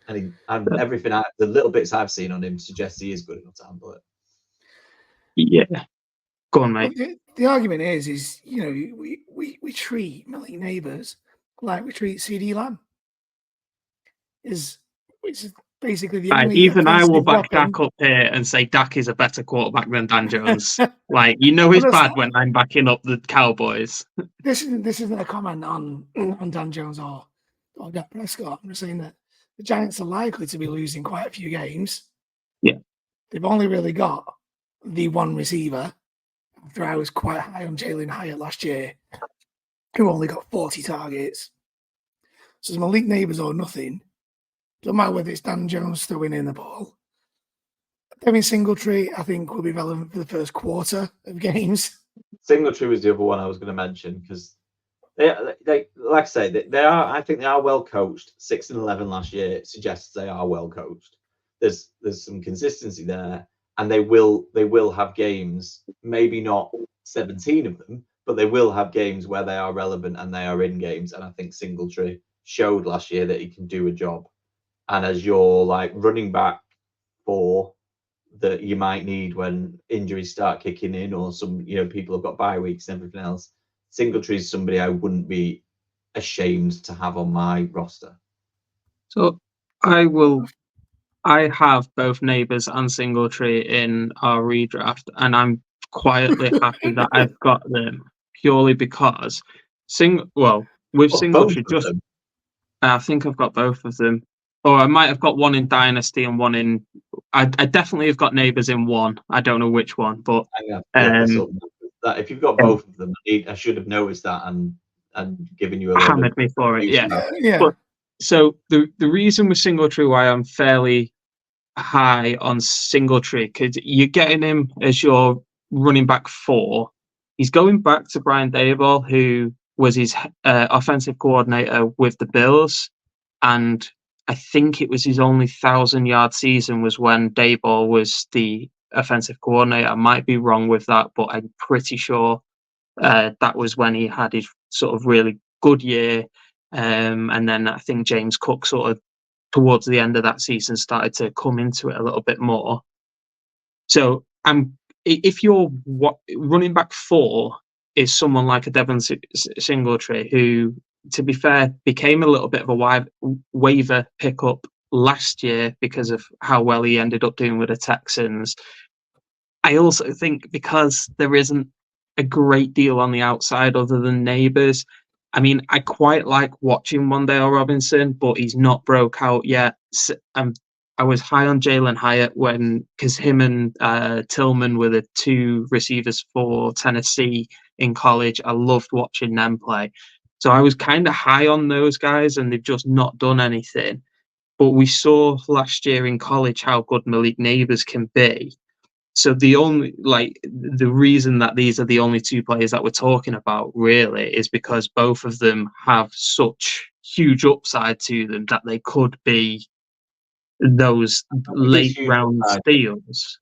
and the little bits I've seen on him suggests he is good enough to handle it. Yeah. Go on, mate. Well, the argument is we treat Malik Neighbors like we treat CD Lamb. Which is basically the only. Even I will back Dak up here and say Dak is a better quarterback than Dan Jones. It's bad when I'm backing up the Cowboys. This isn't a comment on Dan Jones or Dak Prescott. I'm just saying that the Giants are likely to be losing quite a few games. Yeah, they've only really got the one receiver. After I was quite high on Jalen Hyatt last year, who only got 40 targets. So it's Malik Neighbors or nothing. Doesn't matter whether it's Dan Jones throwing in the ball. Devin Singletary, I think, will be relevant for the first quarter of games. Singletary was the other one I was going to mention because they like I say, I think they are well coached. 6-11 last year suggests they are well coached. There's some consistency there. And they will have games, maybe not 17 of them, but they will have games where they are relevant and they are in games. And I think Singletary showed last year that he can do a job. And as your running back 4 that you might need when injuries start kicking in or some people have got bye weeks and everything else, Singletary is somebody I wouldn't be ashamed to have on my roster. So I will I have both Neighbours and Singletary in our redraft, and I'm quietly happy that I've got them purely because with Well, both Singletary, of them. I think I've got both of them, or I might have got one in Dynasty and one in. I definitely have got Neighbours in one. I don't know which one, but that if you've got both of them, I should have noticed that and given you a little hammered me for it. Yeah. Yeah. So the reason with Singletary why I'm fairly high on Singletary, because you're getting him as your running back 4. He's going back to Brian Daboll, who was his offensive coordinator with the Bills, and I think it was his only 1,000-yard season was when Daboll was the offensive coordinator. I might be wrong with that, but I'm pretty sure that was when he had his sort of really good year. And then I think James Cook sort of towards the end of that season started to come into it a little bit more. So if your running back 4 is someone like a Devin Singletary, who, to be fair, became a little bit of a waiver pickup last year because of how well he ended up doing with the Texans. I also think because there isn't a great deal on the outside other than Neighbours. I mean, I quite like watching Wan'Dale Robinson, but he's not broke out yet. I was high on Jalen Hyatt because him and Tillman were the 2 receivers for Tennessee in college. I loved watching them play. So I was kind of high on those guys, and they've just not done anything. But we saw last year in college how good Malik Neighbours can be. So the reason that these are the only 2 players that we're talking about really is because both of them have such huge upside to them that they could be those late round steals.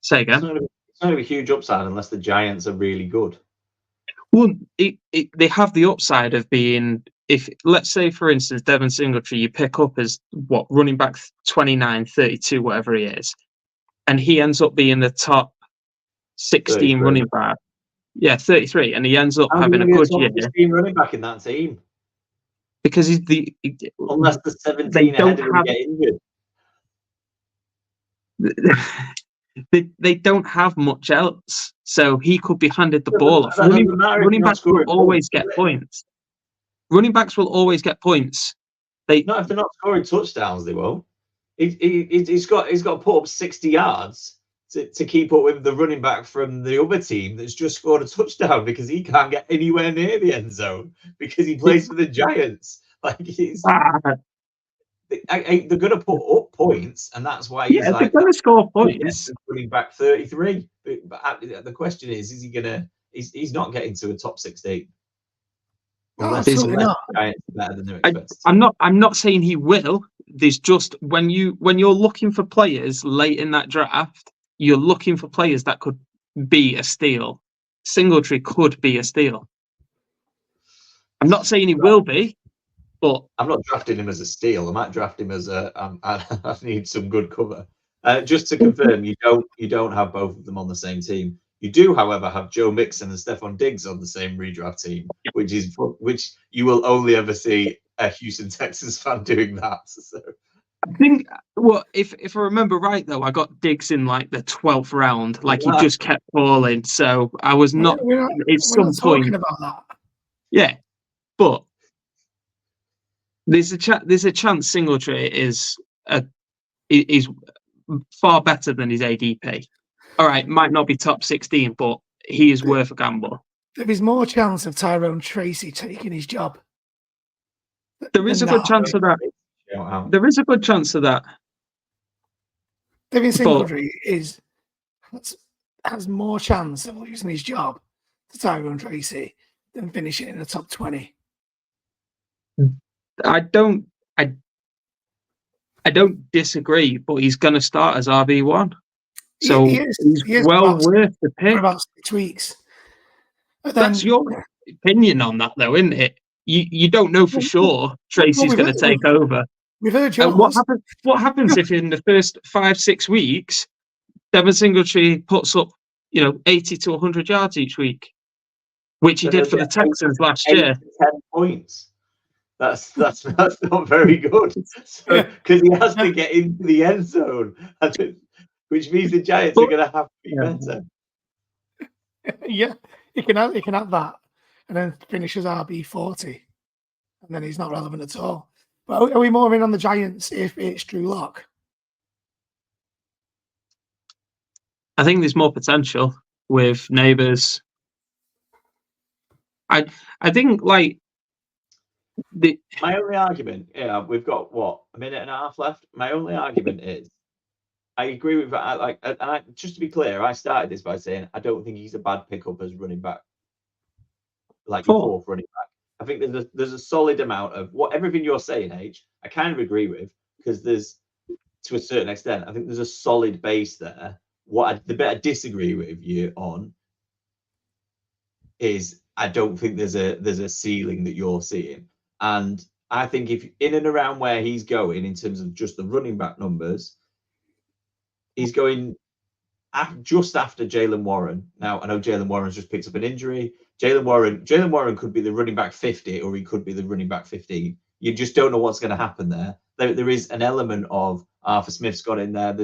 Say again. It's not a huge upside unless the Giants are really good. Well, they have the upside of being, if let's say for instance Devin Singletary you pick up as running back 29, 32, whatever he is. And he ends up being the top 16 33. Running back. Yeah, 33. And he ends up having a good year. 16 running back in that team. Because he's unless the 17 ahead of him get injured. They don't have much else. So he could be handed the ball off. Running backs will always get points. Running backs will always get points. Not if they're not scoring touchdowns, they won't. He's got to put up 60 yards to keep up with the running back from the other team that's just scored a touchdown because he can't get anywhere near the end zone because he plays for the Giants. Like they're going to put up points, and that's why he's they're going to score points. Running back 33. But the question is he going to? He's not getting to a top 16. Absolutely not. Better than they're expected. I'm not saying he will. There's just when you're looking for players late in that draft, you're looking for players that could be a steal. Singletary could be a steal. I'm not saying he will be, but I'm not drafting him as a steal. I might draft him as I need some good cover. Just to confirm, you don't have both of them on the same team. You do, however, have Joe Mixon and Stephon Diggs on the same redraft team, which you will only ever see a Houston Texans fan doing that. So. I think, if I remember right, though, I got Diggs in like the 12th round. Like he just kept falling, so I was not. We're not talking about that. Yeah, but there's a chance Singletary is far better than his ADP. All right, might not be top 16, but he is worth a gamble. There is more chance of Tyrone Tracy taking his job. There is a good chance of that. There is a good chance of that. Devin Singletary has more chance of losing his job to Tyrone Tracy than finishing in the top 20. I don't disagree, but he's going to start as RB1. So he's well worth the pick. For about 6 weeks. That's your opinion on that, though, isn't it? You don't know for sure Tracy's going to take over. We've heard yours. What happens if in the first 5-6 weeks, Devin Singletary puts up 80 to 100 yards each week, which he did for the Texans last year? 10 points. That's not very good. So because he has to get into the end zone, which means the Giants are going to have to be better. Yeah, he can have that, and then finishes RB40, and then he's not relevant at all. But are we more in on the Giants if it's Drew Lock? I think there's more potential with Neighbours. I think like my only argument, we've got what, a minute and a half left. My only argument is, I agree with that. Just to be clear, I started this by saying I don't think he's a bad pickup as running back, like your fourth running back. I think there's a solid amount of everything you're saying, H. I kind of agree with, because there's, to a certain extent, I think there's a solid base there. The bit I disagree with you on is I don't think there's a ceiling that you're seeing, and I think if in and around where he's going in terms of just the running back numbers, he's going just after Jaylen Warren. Now, I know Jaylen Warren's just picked up an injury. Jaylen Warren could be the running back 50, or he could be the running back 15. You just don't know what's going to happen there. There is an element of Arthur Smith's got in there.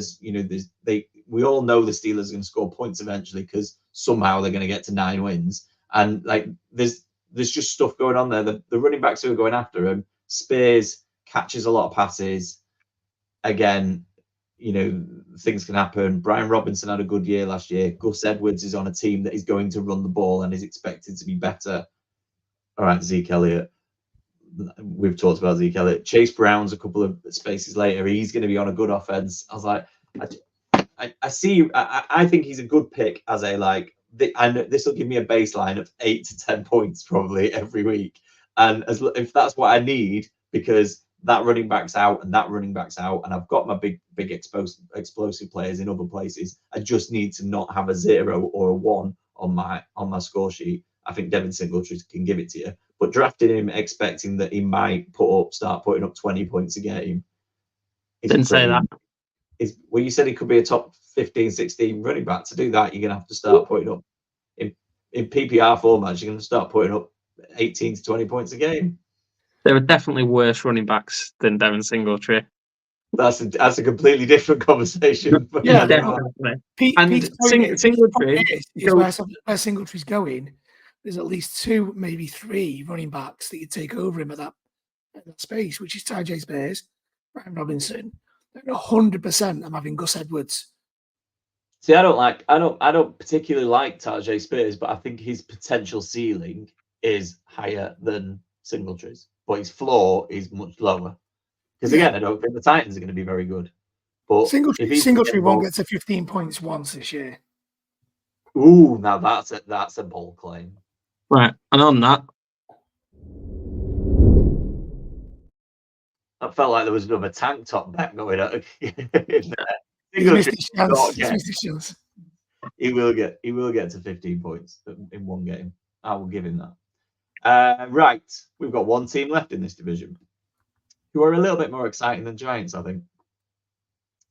We all know the Steelers are going to score points eventually because somehow they're going to get to 9 wins. And there's just stuff going on there. The running backs who are going after him, Spears catches a lot of passes. Again, things can happen. Brian Robinson had a good year last year. Gus Edwards is on a team that is going to run the ball and is expected to be better. All right, Zeke Elliott. We've talked about Zeke Elliott. Chase Brown's a couple of spaces later. He's going to be on a good offense. I was like, I see. I think he's a good pick as and this will give me a baseline of 8 to 10 points probably every week. And if that's what I need, because that running back's out and that running back's out, and I've got my big explosive players in other places. I just need to not have a 0 or a 1 on my score sheet. I think Devin Singletary can give it to you, but drafting him expecting that he might start putting up 20 points a game. Didn't say that. You said he could be a top 15, 16 running back. To do that, you're going to have to start putting up in PPR formats. You're going to start putting up 18 to 20 points a game. There are definitely worse running backs than Devin Singletary. That's a completely different conversation. Yeah, definitely. Singletary is where Singletary's going. There's at least 2, maybe 3 running backs that you take over him at that space, which is Ty J. Spears, Brian Robinson. 100% I'm having Gus Edwards. See, I don't particularly like Tajay Spears, but I think his potential ceiling is higher than Singletary's, but his floor is much lower. Because again, I don't think the Titans are going to be very good. But Singletary won't get to 15 points once this year. Ooh, now that's a bold claim. Right, and on that, I felt like there was another tank top bet going on. He will get to 15 points in one game. I will give him that. Right, we've got one team left in this division who are a little bit more exciting than Giants, I think.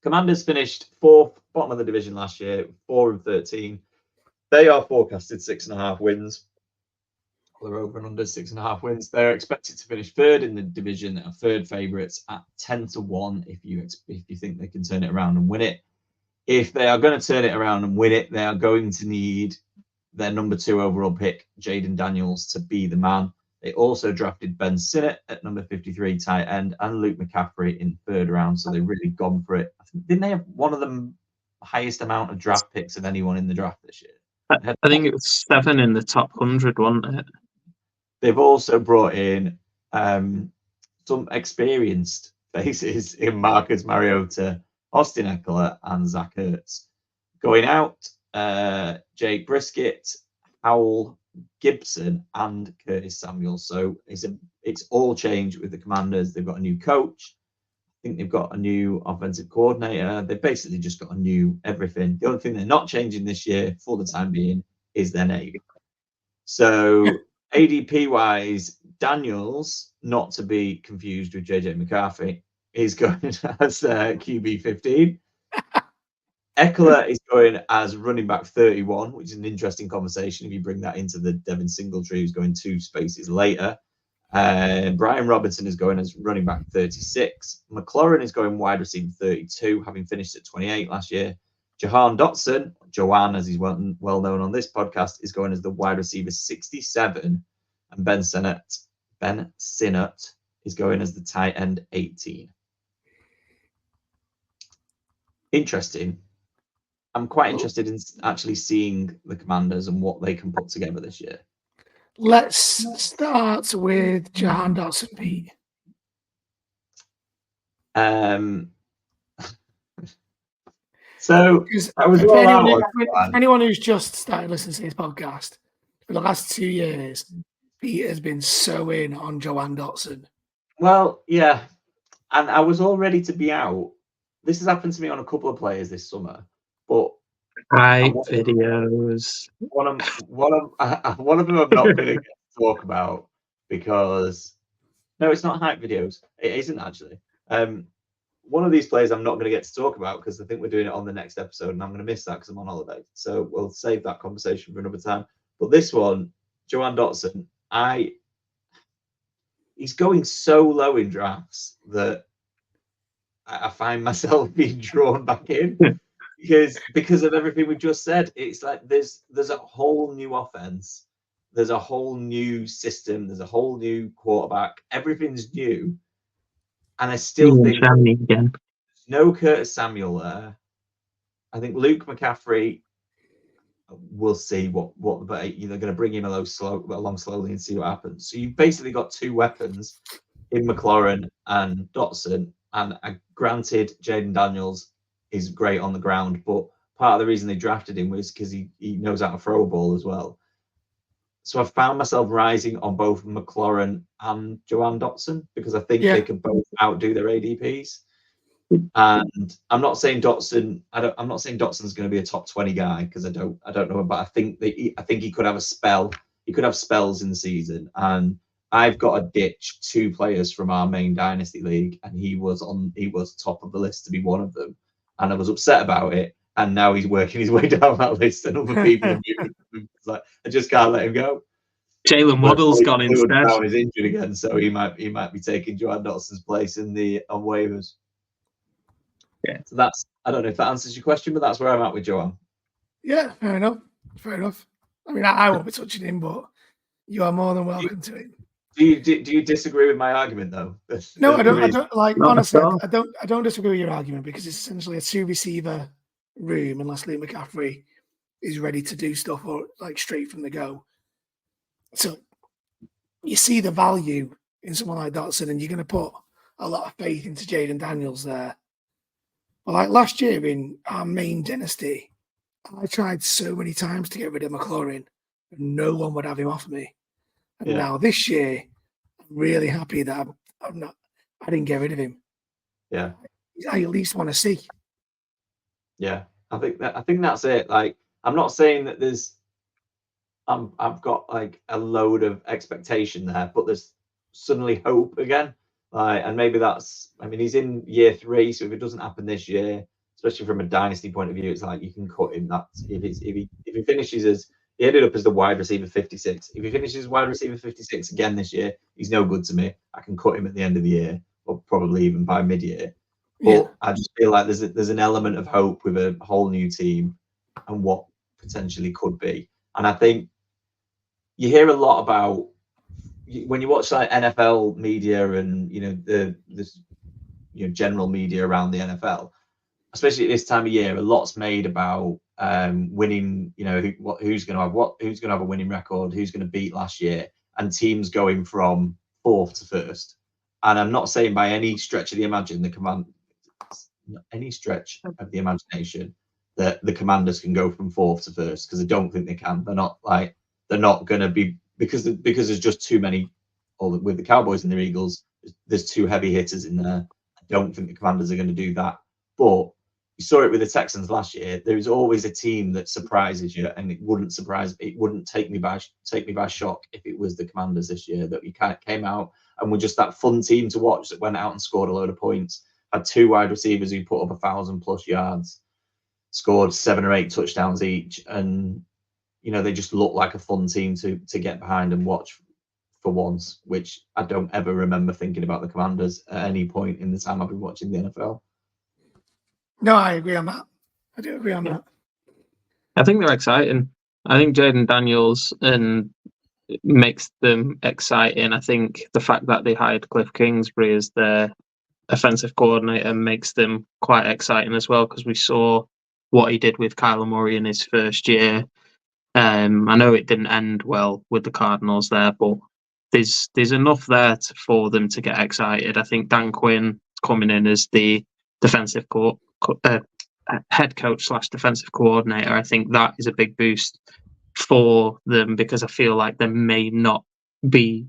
Commanders finished 4th, bottom of the division last year, 4-13. They are forecasted 6.5 wins. They're over and under 6.5 wins. They're expected to finish 3rd in the division, are 3rd favourites at 10-1 if you think they can turn it around and win it. If they are going to turn it around and win it, they are going to need their number 2 overall pick, Jaden Daniels, to be the man. They also drafted Ben Sinnott at number 53 tight end and Luke McCaffrey in 3rd round, so they've really gone for it. Didn't they have one of the highest amount of draft picks of anyone in the draft this year? I think it was 7 in the top 100, wasn't it? They've also brought in some experienced faces in Marcus Mariota, Austin Ekeler, and Zach Ertz. Going out, Jake Brisket, Howell Gibson, and Curtis Samuel. So it's all changed with the Commanders. They've got a new coach. I think they've got a new offensive coordinator. They've basically just got a new everything. The only thing they're not changing this year for the time being is their name. So ADP-wise, Daniels, not to be confused with JJ McCarthy, is going as QB 15. Ekeler is going as running back 31, which is an interesting conversation if you bring that into the Devin Singletary, who's going 2 spaces later. Brian Robinson is going as running back 36. McLaurin is going wide receiver 32, having finished at 28 last year. Jahan Dotson, Joanne, as he's well known on this podcast, is going as the wide receiver 67. And Ben Sinnott is going as the tight end 18. Interesting. I'm quite interested in actually seeing the Commanders and what they can put together this year. Let's start with Jahan Dotson, Pete. So I was all out. For anyone who's just started listening to this podcast, for the last 2 years, Pete has been so in on Jahan Dotson. Well, yeah, and I was all ready to be out. This has happened to me on a couple of players this summer, but videos. One of them I'm not going to talk about because no, it's not hype videos. It isn't actually. One of these players I'm not going to get to talk about because I think we're doing it on the next episode, and I'm going to miss that because I'm on holiday. So we'll save that conversation for another time. But this one, Jahan Dotson, he's going so low in drafts that I find myself being drawn back in. Because of everything we've just said. It's like there's a whole new offense, there's a whole new system, there's a whole new quarterback, everything's new, and I still think there's no Curtis Samuel there. I think Luke McCaffrey, we'll see what but they're going to bring him along slowly and see what happens. So you've basically got two weapons in McLaurin and Dotson, and granted Jaden Daniels is great on the ground, but part of the reason they drafted him was because he knows how to throw a ball as well. So I found myself rising on both McLaurin and Jahan Dotson because I think they could both outdo their ADPs. And I'm not saying Dotson. I'm not saying Dotson's going to be a top 20 guy because I don't know, but I think he could have a spell. He could have spells in the season, and I've got to ditch two players from our main dynasty league, and he was top of the list to be one of them. And I was upset about it, and now he's working his way down that list, and other people are moving. It's like I just can't let him go. Jalen Waddle's gone instead. Brown is injured again, so he might be taking Jahan Dotson's place on waivers. Yeah. So I don't know if that answers your question, but that's where I'm at with Jahan. Yeah, fair enough. I mean, I won't be touching him, but you are more than welcome to it. Do you disagree with my argument though? No, I don't. Like honestly, I don't disagree with your argument because it's essentially a 2-receiver room unless Luke McCaffrey is ready to do stuff or like straight from the go. So you see the value in someone like Dotson, and you're going to put a lot of faith into Jaden Daniels there. But like last year in our main dynasty, I tried so many times to get rid of McLaurin, and no one would have him off me. And now this year, I'm really happy that I didn't get rid of him. Yeah, I at least want to see. Yeah, I think that's it. Like, I'm not saying that I've got like a load of expectation there, but there's suddenly hope again. And maybe he's in year 3, so if it doesn't happen this year, especially from a dynasty point of view, it's like you can cut him. That's if he finishes as he ended up as the wide receiver 56. If he finishes wide receiver 56 again this year, he's no good to me. I can cut him at the end of the year, or probably even by mid-year. But I just feel like there's an element of hope with a whole new team and what potentially could be. And I think you hear a lot about when you watch like NFL media and the general media around the NFL, especially at this time of year, a lot's made about winning. Who's going to have a winning record, who's going to beat last year, and teams going from 4th to 1st. And I'm not saying by any stretch of the imagination that the Commanders can go from 4th to 1st, because I don't think they can. They're not going to be, because there's just too many. Or with the Cowboys and the Eagles, there's 2 heavy hitters in there. I don't think the Commanders are going to do that. But you saw it with the Texans last year. There is always a team that surprises you, and it wouldn't take me by shock if it was the Commanders this year, that we kind of came out and were just that fun team to watch that went out and scored a load of points. Had 2 wide receivers who put up 1,000+ yards, scored 7 or 8 touchdowns each, and they just look like a fun team to get behind and watch for once, which I don't ever remember thinking about the Commanders at any point in the time I've been watching the NFL. No, I agree on that. I do agree on that. I think they're exciting. I think Jaden Daniels makes them exciting. I think the fact that they hired Cliff Kingsbury as their offensive coordinator makes them quite exciting as well, because we saw what he did with Kyler Murray in his first year. I know it didn't end well with the Cardinals there, but there's enough there for them to get excited. I think Dan Quinn coming in as the defensive head coach / defensive coordinator, I think that is a big boost for them, because I feel like they may not be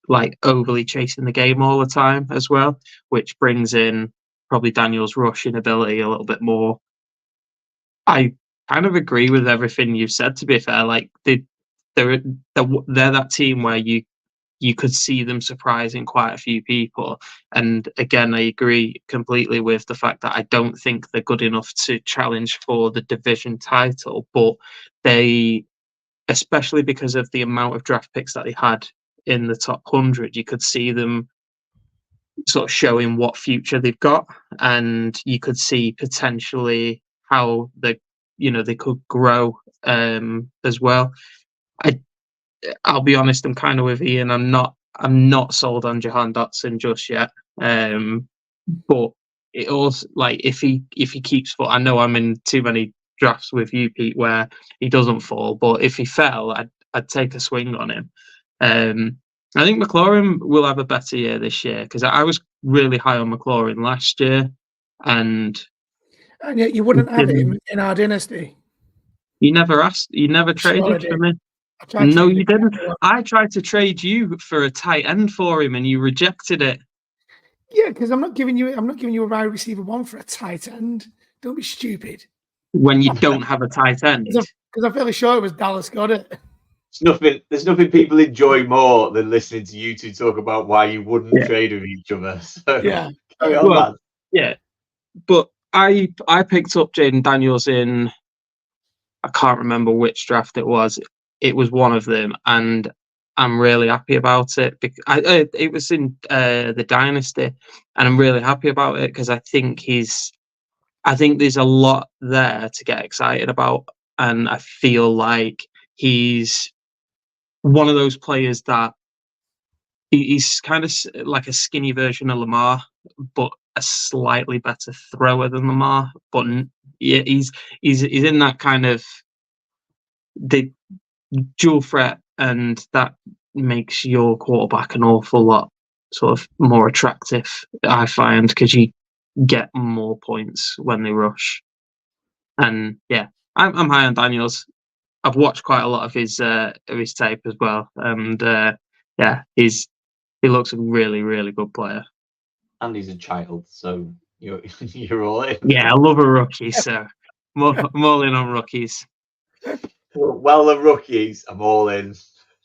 like overly chasing the game all the time as well, which brings in probably Daniel's rushing ability a little bit more. I kind of agree with everything you've said, to be fair. Like they're that team where you could see them surprising quite a few people. And again, I agree completely with the fact that I don't think they're good enough to challenge for the division title, but they, especially because of the amount of draft picks that they had in the top 100, you could see them sort of showing what future they've got, and you could see potentially how they could grow as well. I'll be honest, I'm kind of with Ian. I'm not sold on Jahan Dotson just yet. But it also, like, if he keeps fall, I know I'm in too many drafts with you, Pete, where he doesn't fall, but if he fell, I'd take a swing on him. I think McLaurin will have a better year this year, because I was really high on McLaurin last year, and yet you wouldn't have him in our dynasty. You never traded for me. No, you didn't. I tried to trade you for a tight end for him, and you rejected it. Yeah, because I'm not giving you a wide receiver one for a tight end. Don't be stupid. When you don't have a tight end. Because I'm fairly sure it was Dallas got it. There's nothing people enjoy more than listening to you two talk about why you wouldn't trade with each other. So yeah, carry on, man. Yeah, but I picked up Jaden Daniels in, I can't remember which draft it was. It was one of them, and I'm really happy about it. It was in the Dynasty, and I'm really happy about it because I think there's a lot there to get excited about, and I feel like he's one of those players that he's kind of like a skinny version of Lamar, but a slightly better thrower than Lamar. But yeah, he's in that kind of the dual threat, and that makes your quarterback an awful lot sort of more attractive, I find, because you get more points when they rush. And yeah, I'm high on Daniels. I've watched quite a lot of his tape as well, and yeah, he looks a really, really good player. And he's a child, so you're all in. Yeah, I love a rookie, so I'm all in on rookies. Well, the rookies, I'm all in.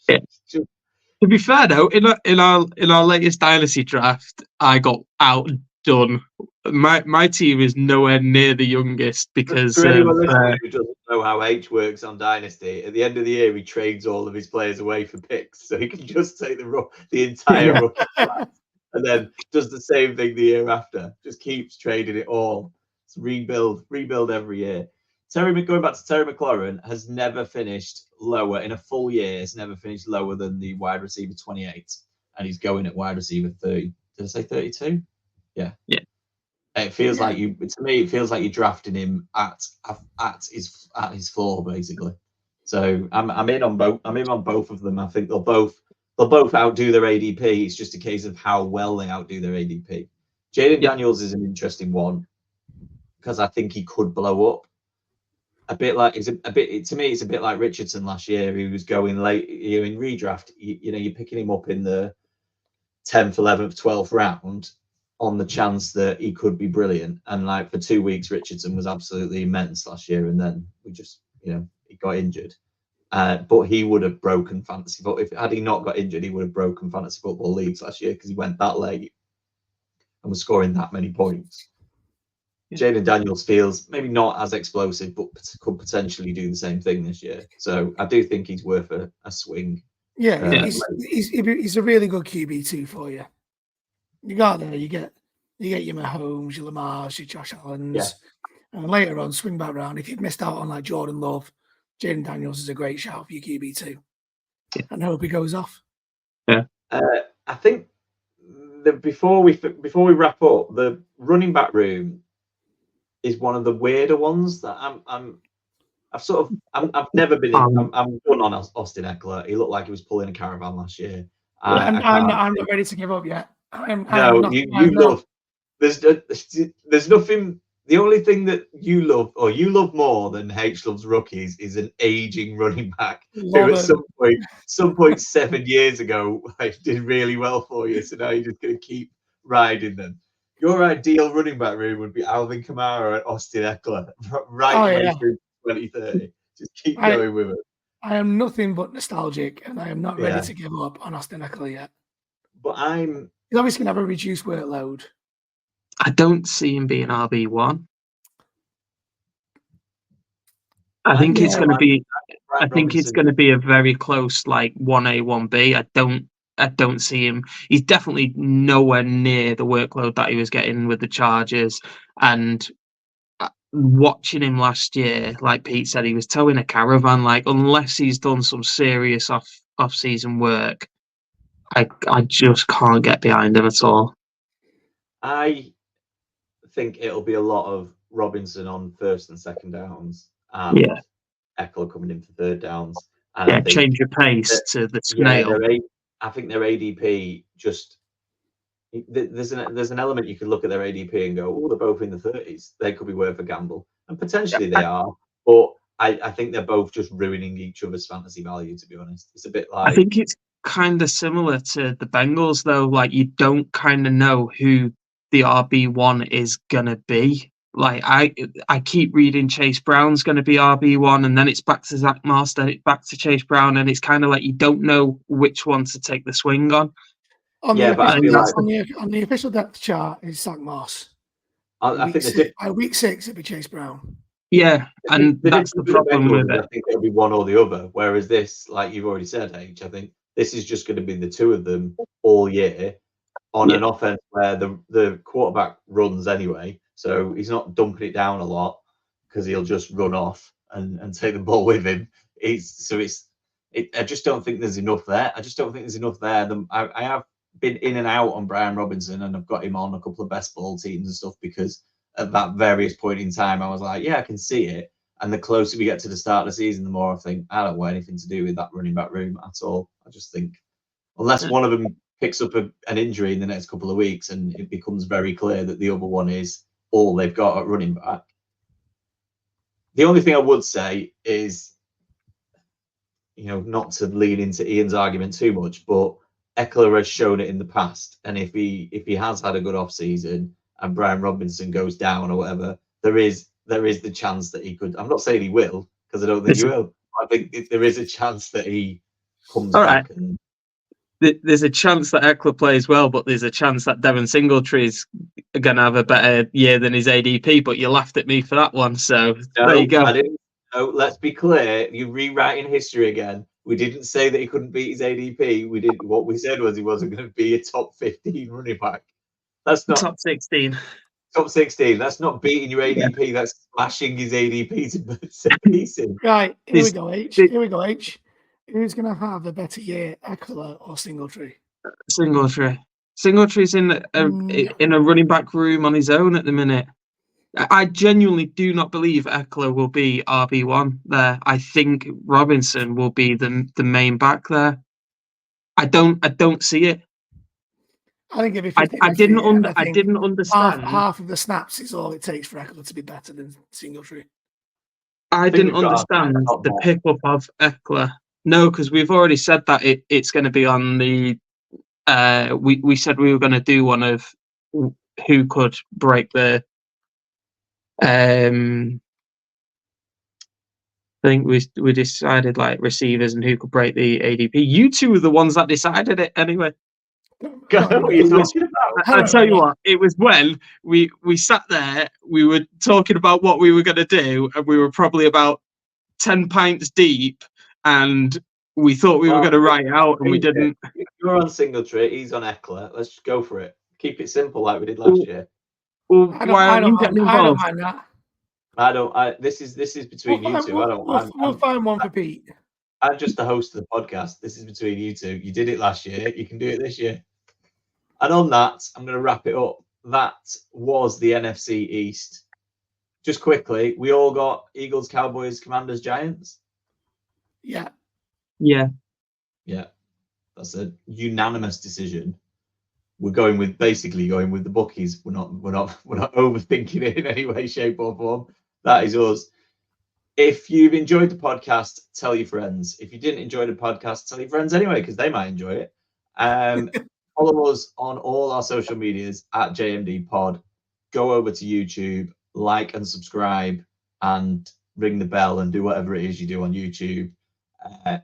Yeah. To be fair though, in our latest dynasty draft, I got outdone. My team is nowhere near the youngest because for anyone listening who doesn't know how H works on Dynasty, at the end of the year he trades all of his players away for picks, so he can just take the entire rookie class, and then does the same thing the year after. Just keeps trading it all. It's rebuild every year. Going back to Terry McLaurin, has never finished lower in a full year. Has never finished lower than the wide receiver 28, and he's going at wide receiver 30. Did I say 32? Yeah. It feels like it feels like you're drafting him at his floor, basically. So I'm in on both. I'm in on both of them. I think they'll both outdo their ADP. It's just a case of how well they outdo their ADP. Jaden Daniels is an interesting one because I think he could blow up. To me, it's a bit like Richardson last year, who was going late. In redraft, you're picking him up in the 10th, 11th, 12th round on the chance that he could be brilliant. And like for 2 weeks, Richardson was absolutely immense last year, and then we just, he got injured. But he would have broken fantasy. But had he not got injured, he would have broken fantasy football leagues last year because he went that late and was scoring that many points. Jaden Daniels feels maybe not as explosive, but could potentially do the same thing this year. So I do think he's worth a swing Yeah, he's a really good QB2 for you. You got there, you get your Mahomes, your Lamars, your Josh Allens, and later on swing back round. If you've missed out on like Jordan Love, Jaden Daniels is a great shout for your QB2. And I hope he goes off. Yeah, I think before we wrap up, the running back room is one of the weirder ones that I've never been in. I'm done on Austin Ekeler. He looked like he was pulling a caravan last year. I'm not ready to give up yet. You love. There's nothing. The only thing that you love more than H loves rookies is an aging running back who at some point 7 years ago did really well for you. So now you're just going to keep riding them. Your ideal running back room would be Alvin Kamara and Austin Ekeler right through 2030. Just keep going with it. I am nothing but nostalgic, and I am not ready to give up on Austin Ekeler yet. But he's obviously going to have a reduced workload. I don't see him being RB1. I think it's going to be. I think it's going to be a very close, like 1A, 1B. I don't see him. He's definitely nowhere near the workload that he was getting with the Chargers. And watching him last year, like Pete said, he was towing a caravan. Like, unless he's done some serious off-season work, I just can't get behind him at all. I think it'll be a lot of Robinson on first and second downs, and Ekeler coming in for third downs. And I think change your pace to the snail. I think their ADP just there's an element you could look at their ADP and go, oh, they're both in the 30s. They could be worth a gamble, and potentially they are. But I think they're both just ruining each other's fantasy value. To be honest, it's a bit like I think it's kind of similar to the Bengals, though. Like, you don't kind of know who the RB1 is gonna be. Like, I keep reading Chase Brown's going to be RB1, and then it's back to Zach Moss, then it's back to Chase Brown, and it's kind of like you don't know which one to take the swing on. On the official depth chart is Zach Moss. By week 6, it'll be Chase Brown. Yeah, and that's the problem with it. I think it'll be one or the other. Whereas this, like you've already said, H, I think this is just going to be the two of them all year on an offense where the quarterback runs anyway. So he's not dumping it down a lot because he'll just run off and take the ball with him. I just don't think there's enough there. I have been in and out on Brian Robinson, and I've got him on a couple of best ball teams and stuff because at that various point in time, I was like, I can see it. And the closer we get to the start of the season, the more I think I don't want anything to do with that running back room at all. I just think unless one of them picks up an injury in the next couple of weeks and it becomes very clear that the other one is all they've got at running back. The only thing I would say is, not to lean into Ian's argument too much, but Ekeler has shown it in the past. And if he has had a good off season and Brian Robinson goes down or whatever, there is the chance that he could. I'm not saying he will, because I don't think he will. I think there is a chance that he comes back. And, there's a chance that Ekeler plays well, but there's a chance that Devin Singletary is going to have a better year than his ADP. But you laughed at me for that one, so there you go. Let's be clear. You're rewriting history again. We didn't say that he couldn't beat his ADP. What we said was he wasn't going to be a top 15 running back. That's not top 16. Top 16. That's not beating your ADP. Yeah. That's smashing his ADP to pieces. Right. Here we go, H. Who's going to have a better year, Ekeler or Singletary? Singletary's in a running back room on his own at the minute. I genuinely do not believe Ekeler will be RB1 there. I think Robinson will be the main back there. I don't see it. I think if I didn't understand. Half of the snaps is all it takes for Ekeler to be better than Singletary. I didn't understand the pickup of Ekeler. No, because we've already said that it's going to be on the. We said we were going to do one of who could break the. I think we decided like receivers and who could break the ADP. You two were the ones that decided it anyway. I'll tell you what, it was when we sat there, we were talking about what we were going to do, and we were probably about 10 pints deep, and we thought we were going to write out and we didn't. You're on Singletary, he's on Ekeler. Let's just go for it. Keep it simple like we did last year. Well, why aren't you getting I don't involved? mind that. This is between you two. We'll find one for Pete. I'm just the host of the podcast. This is between you two. You did it last year. You can do it this year. And on that, I'm going to wrap it up. That was the NFC East. Just quickly, we all got Eagles, Cowboys, Commanders, Giants. Yeah. That's a unanimous decision. We're basically going with the bookies. We're not overthinking it in any way, shape, or form. That is us. If you've enjoyed the podcast, tell your friends. If you didn't enjoy the podcast, tell your friends anyway, because they might enjoy it. Follow us on all our social medias at JMD Pod. Go over to YouTube, like and subscribe, and ring the bell and do whatever it is you do on YouTube.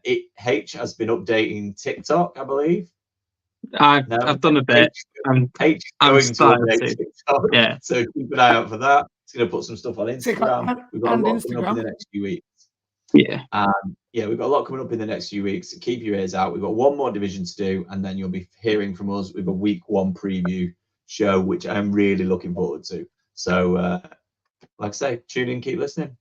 H has been updating TikTok, I believe. I've done a bit. H going to update TikTok. Yeah. So keep an eye out for that. It's going to put some stuff on Instagram. We've got a lot coming up in the next few weeks. Yeah. We've got a lot coming up in the next few weeks. So keep your ears out. We've got one more division to do, and then you'll be hearing from us with a week 1 preview show, which I'm really looking forward to. So, like I say, tune in, keep listening.